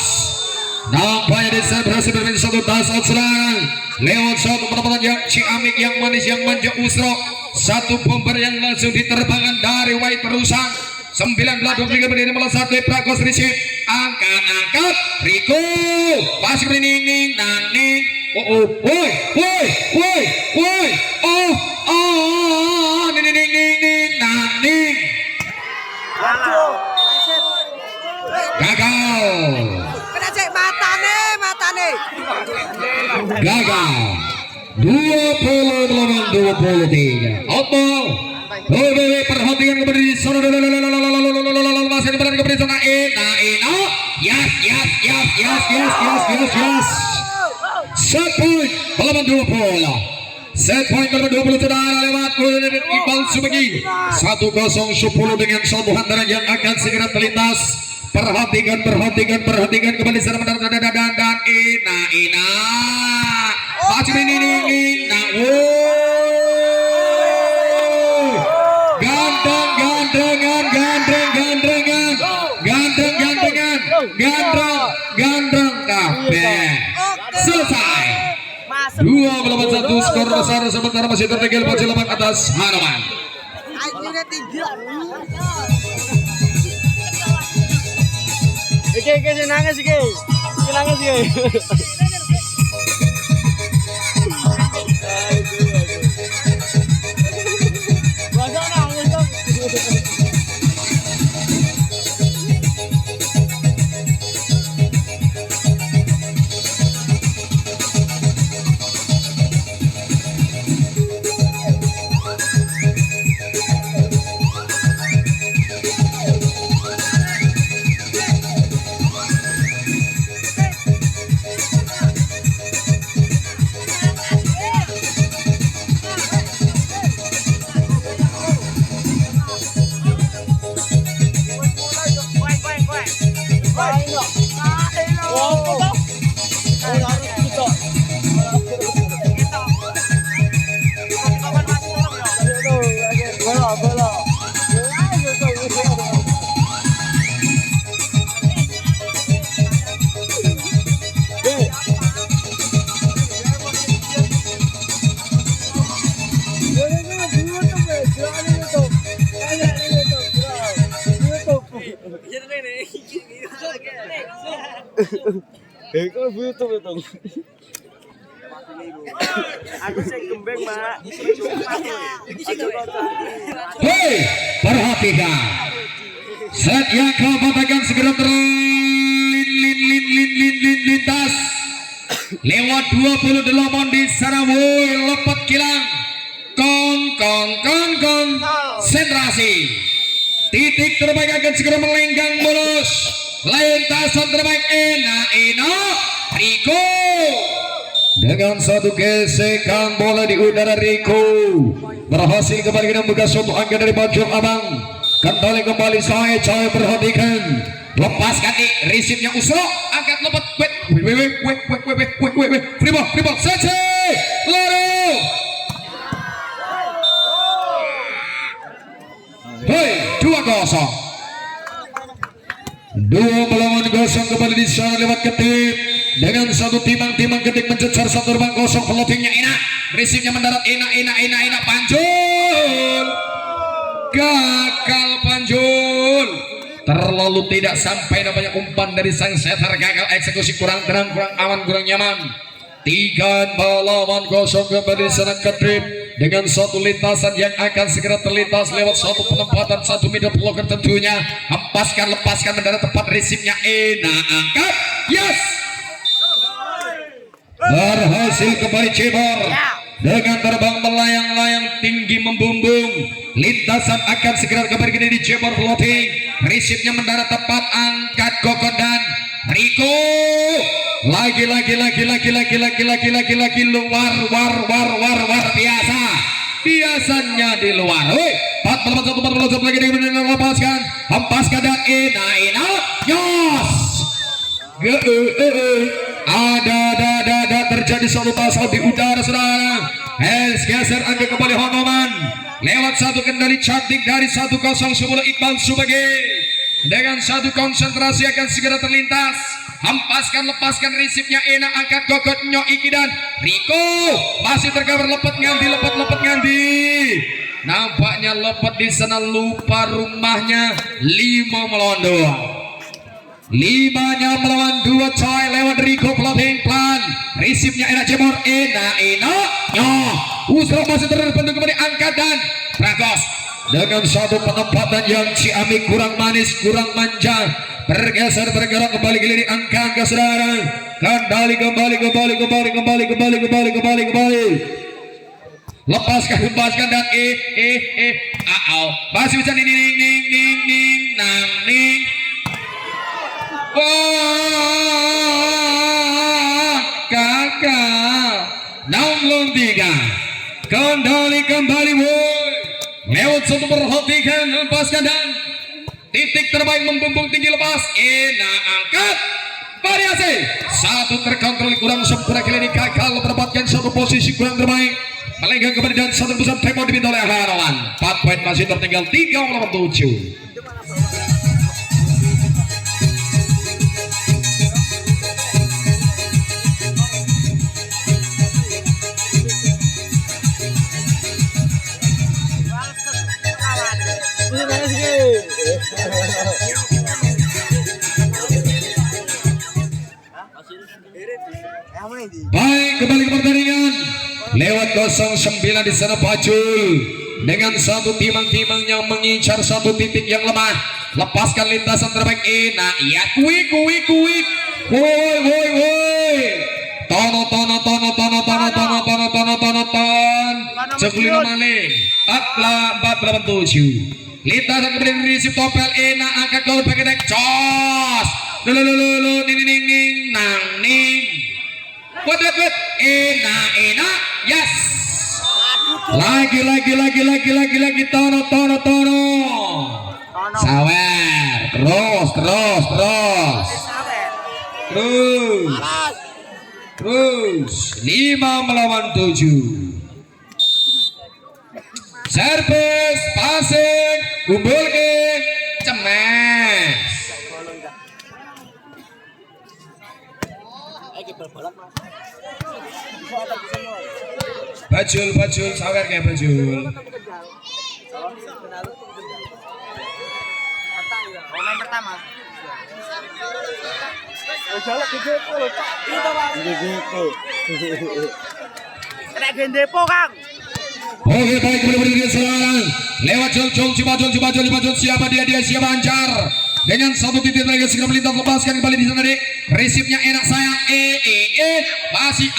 Nampaknya desa berhasil bermain satu tas serangan lewat satu penempatan yang ciamik, yang manis, yang manja usro. Satu bomber yang langsung diterbangkan dari White Perusak. 19-23 berdiri melesat dari Pragos Risip. Angkat Riko masih berdiri ning. Woi, ning. Gagal. Gagal. 20-23. Outball. Perhatikan kepada di sana. Masih kepada di sana. Yes. Set point melawan 20. Set point melawan 20 sudah lewat Iqbal Subagi. 1-0 dengan satu hantaran yang akan segera terlintas. Perhatikan kembali sana dan Ina. Masih ini. Gandreng kabeh. Selesai. 2-1 skor besar, sementara masih tertinggal Bajul Lemak atas Hanoman. Oke, nangis. Kok butuh itu. Aku sih gembeng, Mak. Hei, perhatikan. Set yang kau katakan segera terlintas. lewat 28 di sana. Woi, lepet kilang. Kong sentrasi. Titik terbaik akan segera melenggang mulus. Lintasan terbaik Ena Riko. Dengan satu gesekan bola di udara, Riko berhasil kembali membuka suatu angka dari baju abang. Kembali saya perhatikan. Lepaskan nih, resipnya Usro, angkat lepet, free ball, saja, loro. Hei, 2-0. 2-0 kembali di sana lewat Ketip. Dengan satu timang Ketik mencecar satu terbang kosong, floatingnya enak, resipnya mendarat enak, Panjul. Gagal Panjul. Terlalu tidak sampai namanya umpan dari sang setter, gagal eksekusi, kurang tenang, kurang aman, kurang nyaman. 3-0 kembali sana Kedrip dengan satu lintasan yang akan segera terlintas lewat satu penempatan satu middle blocker tentunya. Lepaskan mendarat tepat, resipnya enak, angkat, yes. Berhasil kembali Cebor dengan terbang melayang-layang tinggi membumbung. Lintasan akan segera kembali di Cebor floating, resipnya mendarat tepat, angkat Kokon dan Riko. Lagi luar biasanya di luar. 41 lagi dilepaskan, hempaskan dan enak nyos. Ada terjadi satu pasal di udara saudara. Geser angka kembali Honoman lewat satu kendali cantik dari 1-0 semula Iqbal Subagi. Dengan satu konsentrasi akan segera terlintas, lepaskan resipnya enak, angkat Kokot Iki dan Riko masih tercover, lepet nganti. Nampaknya lepet di sana, lupa rumahnya. 5-2 coy, lewat Riko floating plan, resipnya enak Cebor, enak Usro masih terbentuk kembali, angkat dan Ragos dengan satu penempatan yang ciamik, kurang manis, kurang manja, bergerak kembali di angka saudara. Kembali lepaskan dan masih bisa ning. Wah, kakak 63 kembali woi, lewat satu perhatikan, lepaskan dan titik terbaik membumbung tinggi, lepas enak, angkat variasi satu terkontrol kurang sempurna, kali ini gagal mendapatkan satu posisi kurang terbaik, melenggang kembali dan satu besar tempo diminta oleh Harawan. 4 poin masih tertinggal 3-7. Baik, kembali ke pertandingan lewat 09 di sana Pacul dengan satu timang-timangnya mengincar satu titik yang lemah. Lepaskan lintasan terbaik enak, ya kuik woi tono sebelum maling atla 487 lintasan kemudian risip topel enak, angkat gol pakai dek cos ning Wait, enak, yes. Lagi, tono. Sawer, terus 5-7. Servis, passing, kumpul ke cemes. Bajul, sawer kayak bajul. Pemain pertama. Kena gendepo Kang. Oke, baik, berdiri sekarang lewat Jol, siapa dia siapa Anjar. dengan satu titik lagi segera melintas lepaskan kembali di sana dek. Resipnya enak sayang. Masih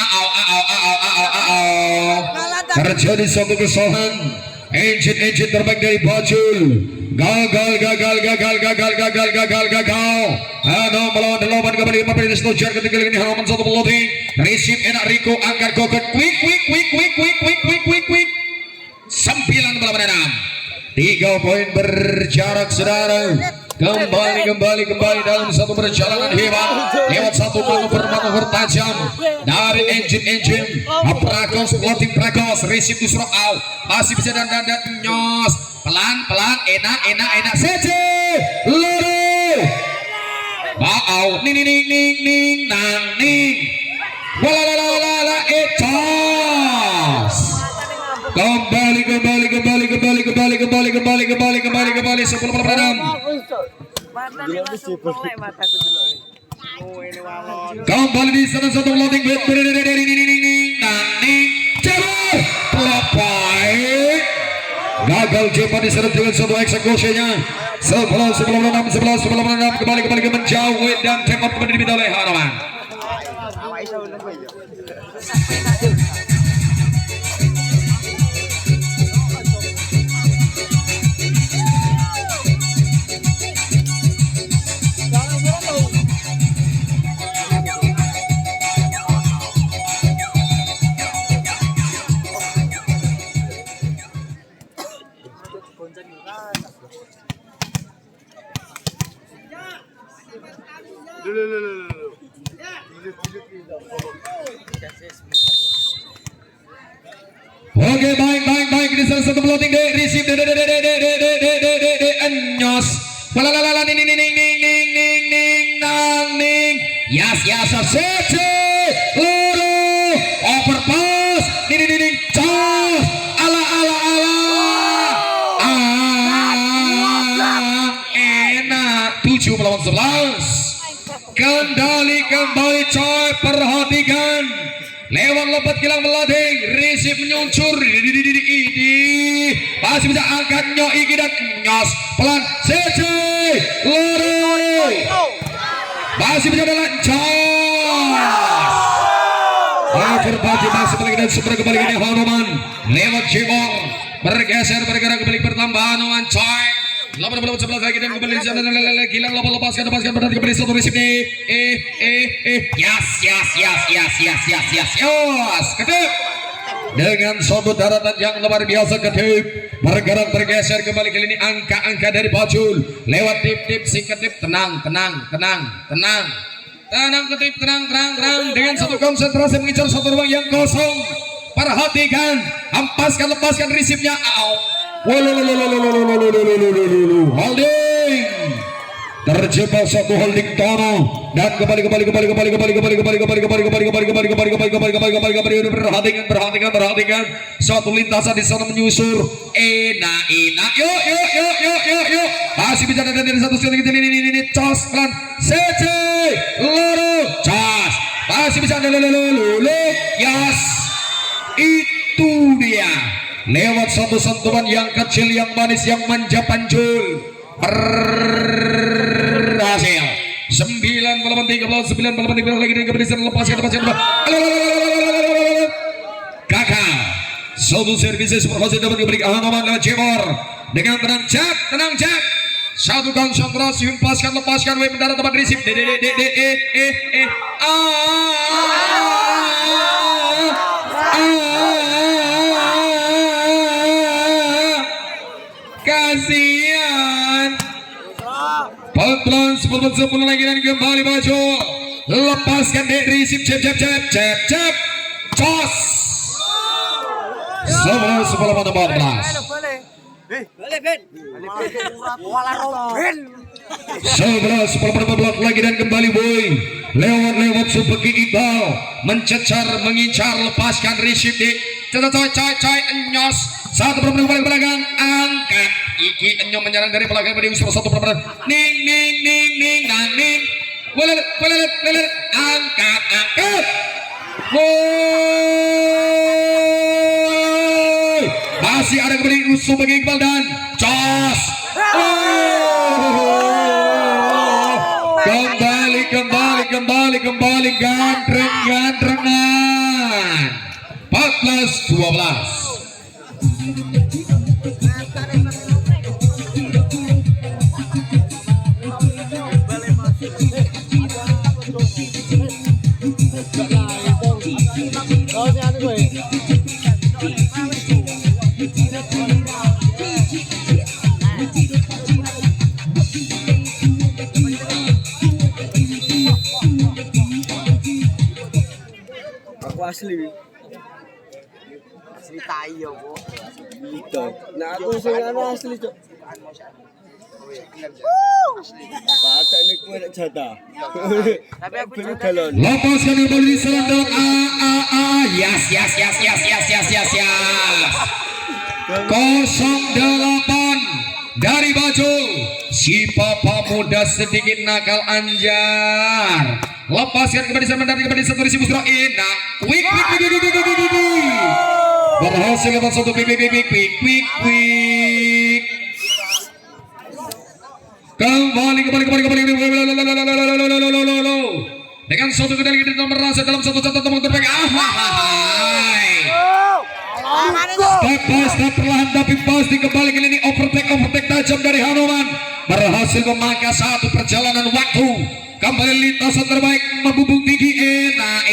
terjadi satu kesalahan. Engine terbaik dari Bajul. Gagal. Melawan delapan kembali 5 menit setujar ketika ini halaman satu peloting. Resip enak Riko angkat kokot. Quick. 9 bola menanam. 3 poin berjarak saudara. Kembali dalam satu perjalanan hebat lewat satu manuver tajam dari engine Prakos resip to throw out masih bisa dan nyos pelan enak saja loro out ning wala etos kembali 10 bola menanam. Kembali di sana satu loading gagal cepat diserap dengan satu eksekusinya 11 kembali menjauh dan tembak kembali diminta oleh Hanoman. Oke baik di salah satu floating de receive nyos ning yes sece loro overpass ning cas ala enak 7 melawan 11 kembali coy perhatikan lewat lompat kilang melading resip menyuncur masih bisa angkat nyoi dan nyos pelan sece loro masih bisa dalam cas berbagi masih balik dan super kembali ini Hanoman lewat Jibong bergeser bergerak kembali pertambahan Hanoman coy 11 lagi dan kembali di sana kilang lepaskan berarti kembali satu resip nih yes ketip dengan sambut daratan yang luar biasa ketip bergerak bergeser kembali kali ini angka dari Bajul lewat tip si ketip tenang ketip tenang dengan satu konsentrasi mengincar satu ruang yang kosong perhatikan lepaskan resipnya holding terjebak satu holding Tono dan kembali perhatikan satu lintasan di sana menyusur enak yuk masih bicara dari satu sekali ini cos pelan sece loro cos masih bisa yes itu dia lewat satu sentuhan yang kecil yang manis yang manja panjul berhasil 9 melawan 13 lagi dan keberisian lepaskan gagal satu services berhasil dapat diberikan Hanoman lewat Jemor dengan tenang cek satu konsentrasi lepaskan mendarat tempat risip kasihan pelan 10 lagi dan kembali Baju lepaskan dek risip cep cos 11 lagi dan kembali boy lewat super Iqbal mencecar mengincar lepaskan risip di coy nyos satu kembali ke belakang angkat iki enyom menyerang dari belakang pada usul satu perempuan ning welet angkat masih ada kembali usul bagi Iqbal dan cos kembali gandreng-gandrengan 14-12. Aku asli tai yo, Bu. Gitu. Nah, aku sing asli, Cuk. Pakai ini kue nak jatah. Tapi aku galon. Lepaskan kembali di selendang yes. 08 dari Bajul. Si papa muda sedikit nakal Anjar. Lepaskan kembali selendang kembali satu risi busra enak. Quick. Berhasil lepas satu quick. Kembali dengan satu kendali di nomor rasa dalam satu teman terbaik. Step perlahan tapi pasti kembali kali ini overtake tajam dari Hanuman berhasil memangkas satu perjalanan waktu. Kembali lintasan terbaik membubung tinggi enak.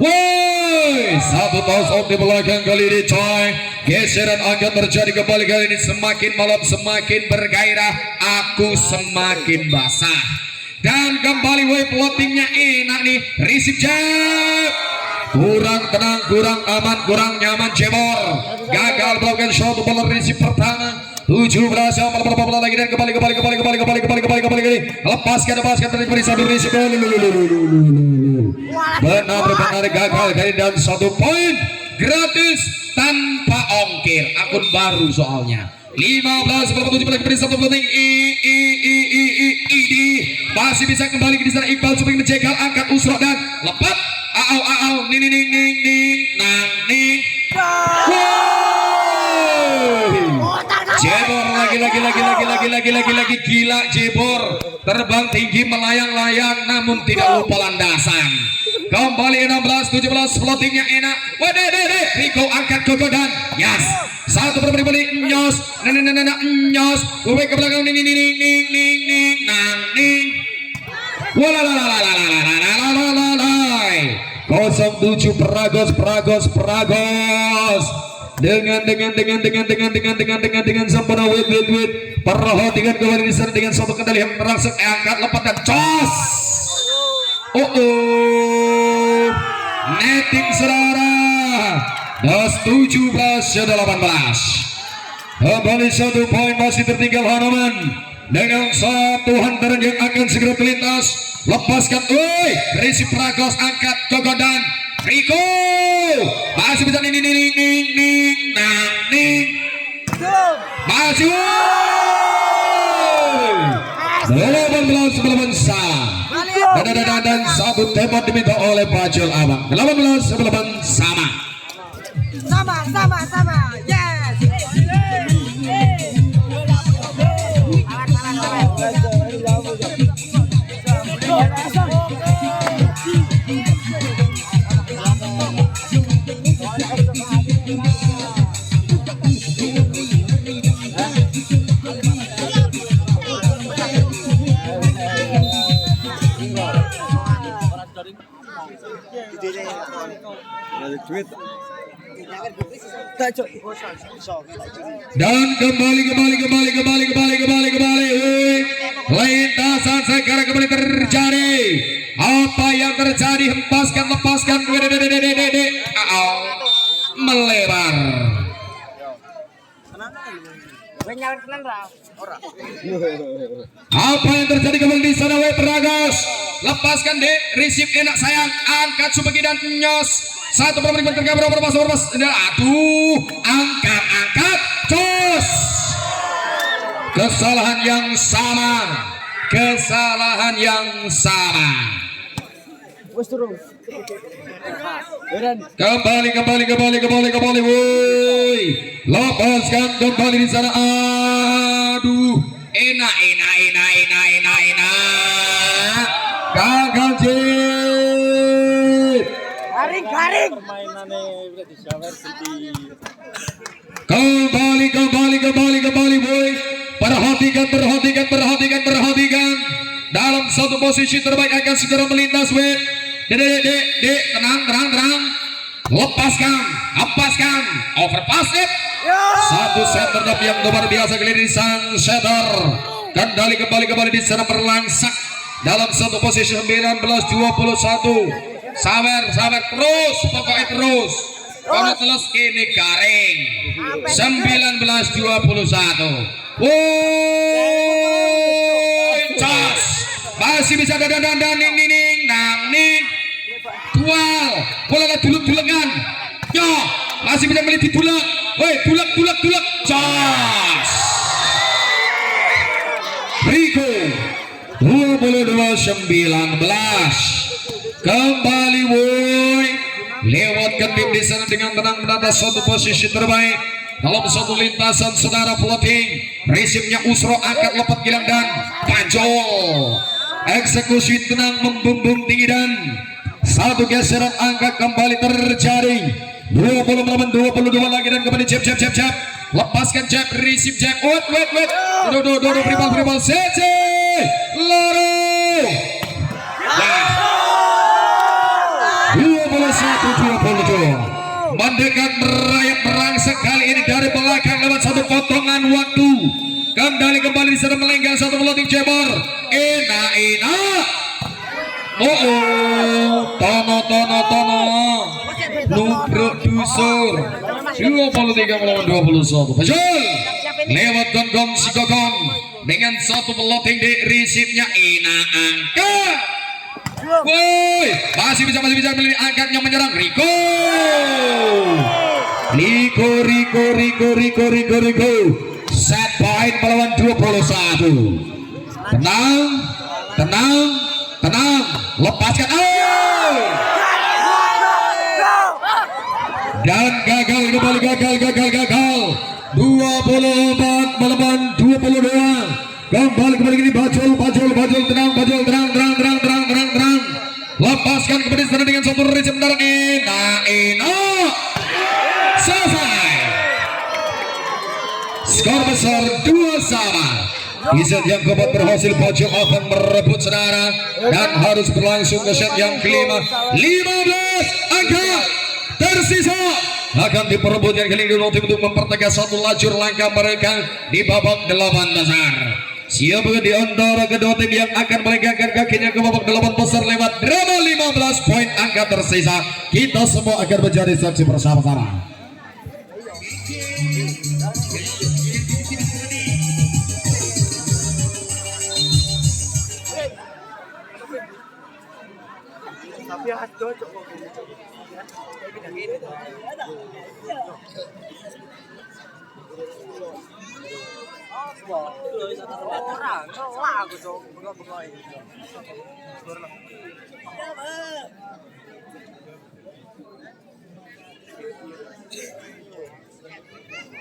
Woi, satu toss out di belakang kali ini coy. Geseran akan terjadi kembali kali ini, semakin malam semakin bergairah, aku semakin basah. Dan kembali woi plottingnya enak nih, receive jab. Kurang tenang, kurang aman, kurang nyaman Jebor. Gagal melakukan shot bola receive pertama. 17 lagi dan kembali. Lepaskan dari satu receive. Benar gagal kali dan 1 poin gratis tanpa ongkir, akun baru soalnya. 15 beri satu penting masih bisa kembali di sana. Iqbal coba menjegal, angkat usrok dan lepat ning. Jebor lagi gila Jebor, terbang tinggi melayang-layang namun tidak lupa landasan. Kembali 16-17 floatingnya enak. Rico angkat gogodan. Yes. Satu berbalik nyos. Nyos. Uwe ke belakang ning. Walalalalalalalalalalalai. 07 Peragos. Dengan sempurna wait. Perhatikan kembali di sana dengan satu kendali yang merangsek, angkat lepas dan cos. Netting saudara. 17-18. Kembali 1 poin masih tertinggal Hanuman dengan satu hantaran yang akan segera terlintas. Lepaskan, Risi Pragos angkat gogodan. Rico masih bisa ning. Masih 18 sama. Dan satu tembak diminta oleh Bajul Abang. 18 sama. Yes. Dan kembali. Lintasan sekarang kembali terjadi. Apa yang terjadi? Lepaskan. Melebar. Apa yang terjadi kembali di sana? Peragos lepaskan deh, receive enak sayang, angkat Subagi dan nyos. Satu berbalik tergabung berpas. Aduh, angkat, cos. Kesalahan yang sama. Kembali, woi. Lepaskan kembali di sana. Aduh, enak. Bakal Jit. Garing. Kembali boy. Perhatikan. Dalam satu posisi terbaik akan segera melintas weh. Dek, tenang. Lepaskan. Overpass it. Satu set terdapat yang luar biasa kali ini sang setter. Kembali di sana berlangsak dalam satu posisi 19-21. Sabar terus, pokoknya terus. Kalau terus kini garing. 19-21. Cas. Masih bisa ning. Dual. Bola dulek-dulekan. Ya, masih bisa meliti dulek. Woi, dulek. Cas. Rico 22-19. Kembali woi. Lewatkan tim di sana dengan tenang menata satu posisi terbaik. Dalam satu lintasan saudara floating. Resimnya Usro angkat lepat gilang dan panjol. Eksekusi tenang membumbung tinggi dan satu geseran angka kembali terjadi. 20 melawan 22 lagi dan kembali jab. Lepaskan jab, receive jab. Wait. Do pribal CC. Loro. 21-22. Mendekat merayap merangsek kali ini dari belakang lewat satu potongan waktu. Kembali di sana melenggang satu floating jebor. Enak. Tono. Nubruk dusur. 23 melawan 21. Betul. Lewat gonggong si Gogong dengan satu floating di receive-nya enak angka. Woi, masih bisa angkatnya menyerang Rico. Set point melawan 21. Tenang. Lepaskan. Dan gagal. 24 melawan 22. Kembali ini bajul tenang. Lepaskan kepada sana dengan satu resim darah. Enak. Selesai. Skor besar 2-2. Di set yang keempat berhasil Bajul akan merebut saudara dan harus berlangsung ke set yang kelima. 15 angka tersisa akan diperebutkan kali ini tim untuk mempertegas satu lajur langkah mereka di babak 8 besar. Siapa di antara kedua tim yang akan melenggang kakinya ke babak 8 besar lewat drama 15 poin angka tersisa. Kita semua akan menjadi saksi bersama-sama. Tapi yang cocok kok.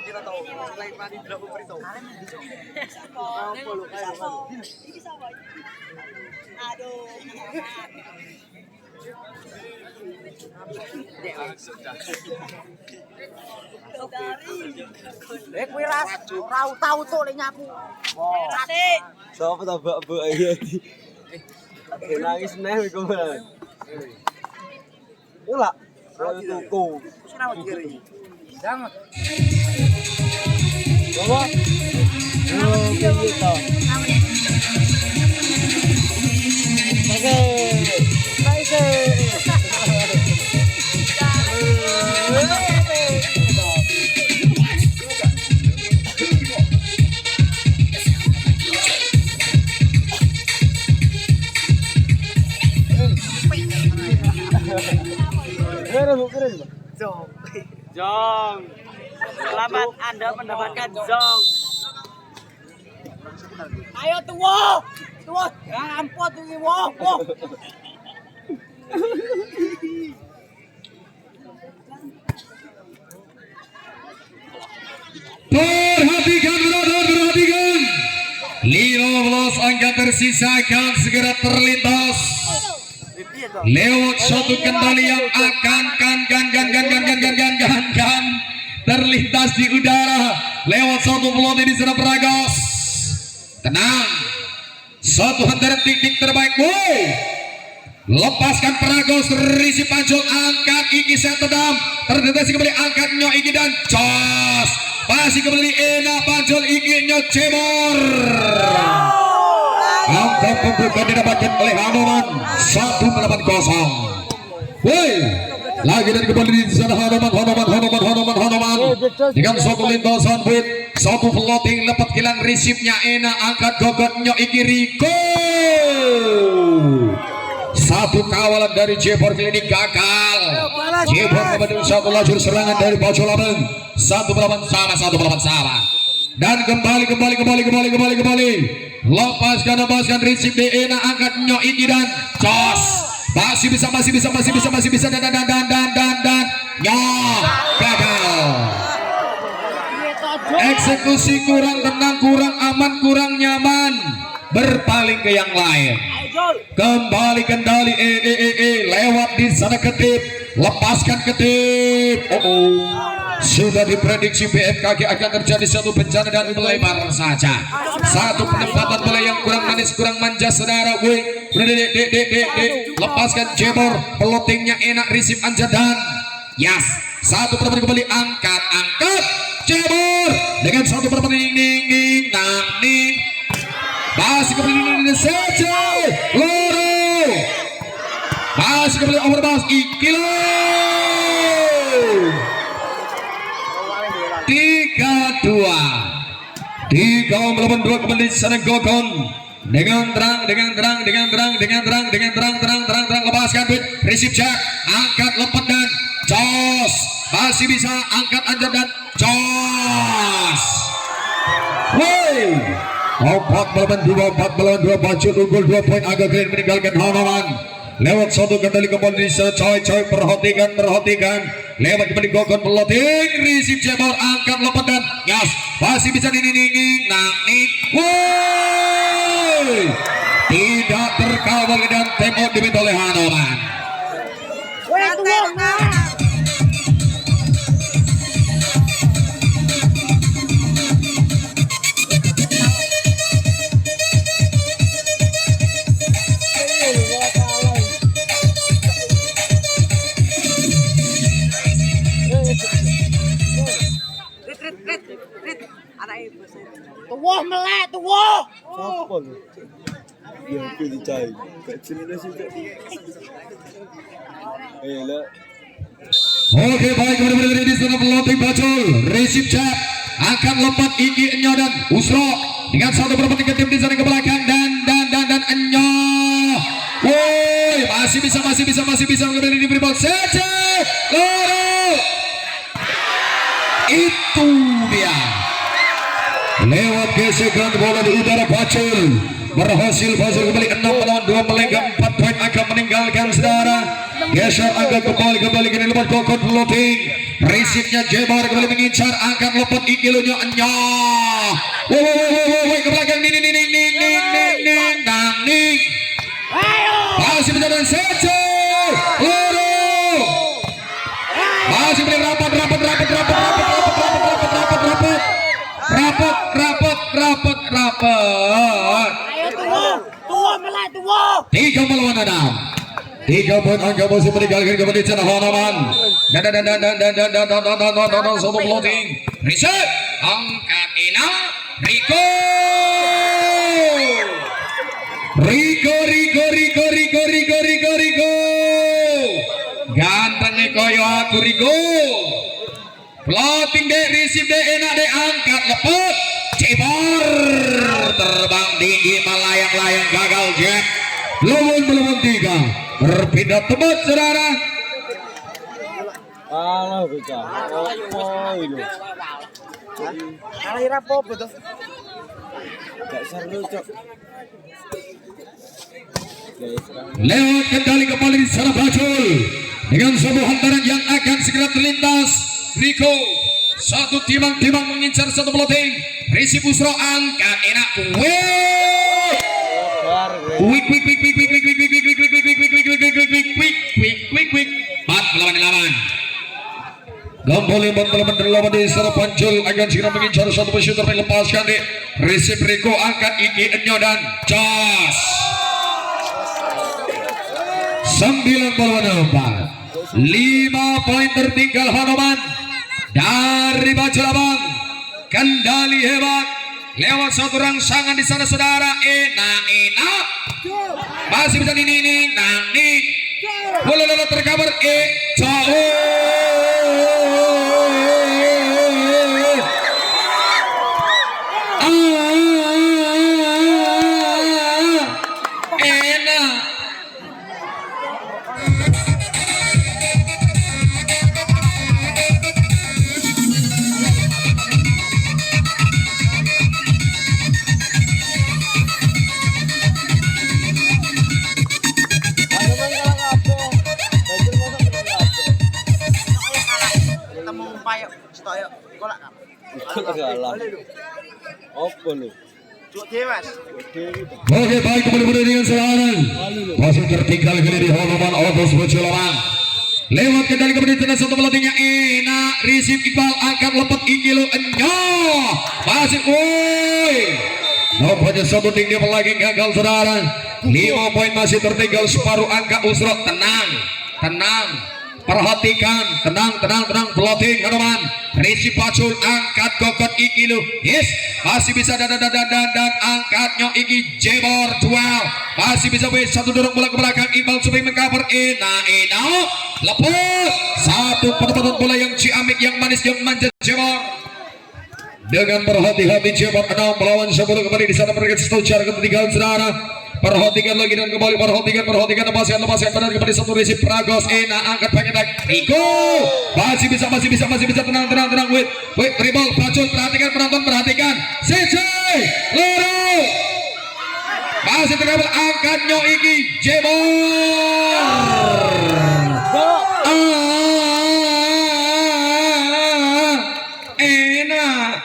Kita tahu selain mandi berapa perintah. Aduh. Kowe ora tau tok le nyapu. Sopo ta mbak-mbak iki? Nangis neh iku. Ora, tuku. Wis ora diri. Jangan. Bawa. Oh, gitu. Oke. Jong. Selamat Anda mendapatkan Jong. Ayo tuwo. Ya ampun tuwo. Perhatikan 15 angka tersisa akan segera terlintas lewat satu kendali yang akan terlintas di udara lewat satu pelote di sana Peragos. Tenang, satu hantaran tik terbaik. Lepaskan Peragos, Risi Pancul, angkat Iki Satedam, terdeteksi kembali angkat Nyo Iki dan Jos, masih kembali Ena Pancul, Iki Nyo Cebor. Angkat pembuka didapatkan oleh Hanoman 1-8-0. Lagi dari kembali di sana Hanoman dengan satu lintasan with satu floating lepat kilang risipnya Ena, angkat gogot Nyo Iki Riko. Satu kawalan dari Jebor kali ini gagal. Jebor membentuk satu lajur serangan dari Pacu Labeng. 1 melawan sama. Dan kembali. Lepaskan Risip Ena, angkat Nyo Iki dan Jos. Masih bisa dan Nyo gagal. Eksekusi kurang tenang, kurang aman, kurang nyaman. Berpaling ke yang lain. Kembali kendali lewat di sana Ketip, lepaskan Ketip. Sudah diprediksi BMKG akan terjadi satu bencana dan melebar saja. Satu penempatan bola yang kurang manis, kurang manja, saudara. Lepaskan Jebor, pelotingnya enak, Risip Anjadan. Yes, satu penempatan kembali, angkat Jebor dengan satu penempatan ning. Masih kembali saja Loro, masih kembali overpass Ikilo 3-2 melawan 2 kembali sana Gogon dengan terang lepaskan duit Risip Jack, angkat lepat dan Jos, masih bisa angkat Anjar dan Jos. 4 melawan 2 Pancul unggul 2 poin, agak keren meninggalkan Hanoman lewat satu kendali kembali di sana. Coy perhatikan lewat kembali Gogon, peloting Risip Jebor, angkat lepat dan Yas, masih bisa tidak terkawal dan time out diminta oleh Hanoman. Tuwah melek, tuwah. Siapa lu? Yang pilih cai. Kat sini nasi tak. Lah. Oke, baik, kemudian di sana peloting Bacul, Risip Jack akan lepat Iki Enyo dan Usro dengan satu berpenting ke tim di sana ke belakang dan Enyo. Masih bisa kembali diberi bola saja. Loro. Itu dia. Lewat gesekan bola di udara Bacul, berhasil kembali 6 melawan 2 melenggang 4 poin, akan meninggalkan saudara. Geser agak kembali ke lepas Gogon, floating Risipnya Jebor kembali mengincar, angkat lepat Ikilunya Enyo. Ke belakang ning. Masih berjalan saja. Loro. Masih beri rapat. Ayo tuwah melek, tuwah. 3 melawan 6. 3 poin, angka masih meninggalkan kembali sana Hanoman. Dan sobo floating. Reset, angkat Ina, Riko. Ganteng koyo aku Riko. Floating deh, Risip deh, enak deh, angkat lepet. Jebor terbang tinggi, melayang-layang, gagal Jack. Belum 3 berpindah tempat saudara. Alah bocah. Ini. Alah apa betul? Gak seru, Cok. Lewat kendali kembali di sana Bacul dengan sebuah hantaran yang akan segera terlintas. Riko satu timang mengincar satu peloting. Risip Usro angkat enak. Wik Kembali mentelan di serang Pancul akan segera mengincar satu posisi terbaik, lepaskan di receive Riko, angkat Iki Enyo dan Jos 9-4, 5 poin tertinggal Hanoman dari Bajulabang. Kendali hebat lewat satu rangsangan di sana saudara. Ena masih bisa ini nani boleh terkabar jauh. Kalah. Apa lu? Oke, baik, kembali dengan serangan. Masih tertinggal kali di Hanoman Autos Bajulabang. Lewat kendali kemudian tengah satu pelatihnya Ena, receive Iqbal, akan lepas Ikilu Enyo. Masih nampaknya satu tinggi lagi gagal saudara. 5 poin masih tertinggal separuh angka Usrot. Tenang. Perhatikan, tenang pelatih Hanoman. Receive Pacul, angkat kokot Ikilu. Yes, masih bisa dan angkatnya Iki Jebor 12. Masih bisa satu dorong bola ke belakang. Iqbal supaya mengcover Ena lepas satu penempatan bola yang ciamik, yang manis, yang manja Jebor. Dengan berhati-hati Jebor 6 melawan 10 kembali di sana mereka secara ketinggalan saudara. Perhatikan lagi dan kembali perhatikan lepaskan benar kembali satu receive Pragos. Ena angkat pakai tag Riko masih bisa tenang wait dribble Pacul. Perhatikan CJ Loro masih terkabul, angkatnya Iki Jebor Ena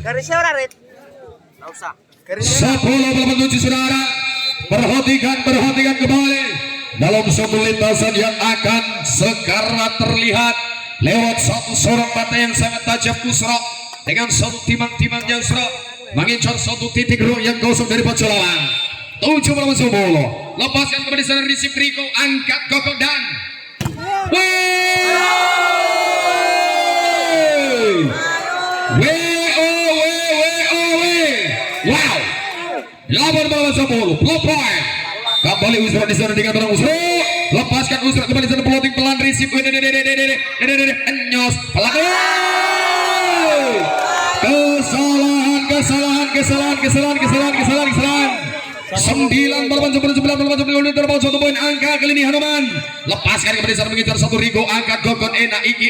Garisnya ora, Rit? Enggak usah. Garisnya 10 saudara. Perhatikan kembali dalam sebuah lintasan yang akan segera terlihat lewat satu sorong mata yang sangat tajam Usro dengan satu timang yang serok mengincar satu titik ruang yang kosong dari Bajulabang. 7 melawan 10. Lepaskan kembali sana receive Riko, angkat kokok dan wow, 8 melawan 10, block point. Kembali Usro di sana dengan orang Usro. Lepaskan Usro kembali sana, floating pelan receive. Enyos pelan. Kesalahan. 9 melawan 10 terbang 1 poin angka kali ini Hanoman. Lepaskan kembali sana mengejar satu Riko, angkat kokon Ena Iki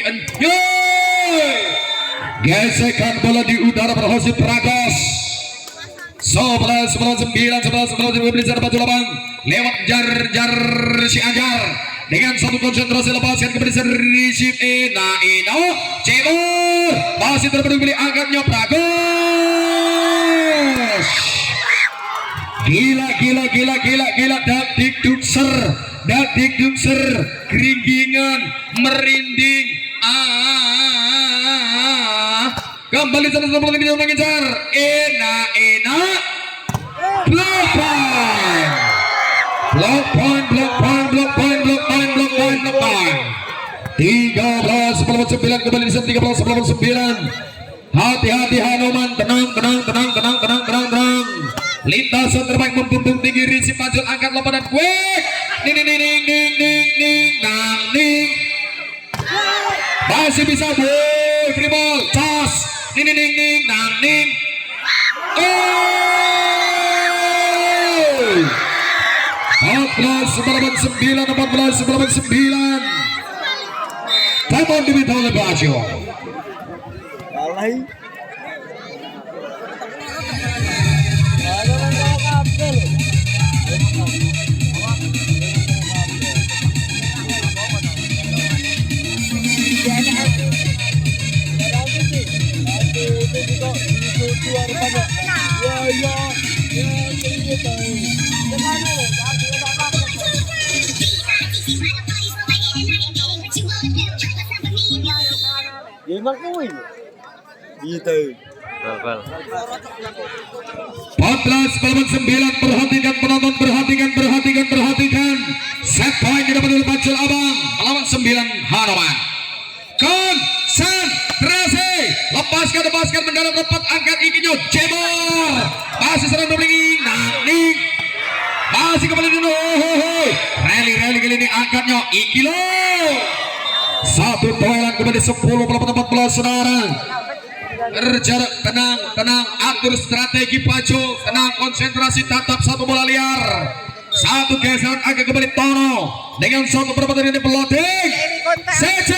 gesekan bola di udara berhasil Pragos. 11 Bajulabang lewat jar si Ajar dengan satu konsentrasi. Lepaskan kembali receive Ena Cebor masih terpeduli angkatnya Pragos. Gila Dadik Dukser keringgingan merinding. Kembali sana yang mengejar Ena block point 13 melawan 9 kembali di sana 13 melawan 9. Hati-hati Hanoman, tenang. Lintasan terbaik membumbung tinggi receive Pacul, angkat lompat dan quick. Ning. Masih bisa free ball, toss. Ning. 14-9. Taman diminta oleh Bajo. Kalah. keluar pada. Ya. Ini tahu. Ya emang kuwi. Gitu. Bal. 14 lawan 9. Perhatikan penonton, perhatikan. Set point didapat oleh Bajul Abang melawan 9 Harapan. Konsentrasi. Lepaskan mendarat tepat, angkat giginya jebor. Masih serang dobling. Ning. Masih kembali dulu. Rally kali ini angkatnya Ikilo. Satu toilet kembali 10 pelapan 14 saudara. Berjarak tenang, atur strategi Paco, tenang, konsentrasi, tatap satu bola liar. Satu geseran agak kembali Tono dengan satu perempatan ini peloting. CC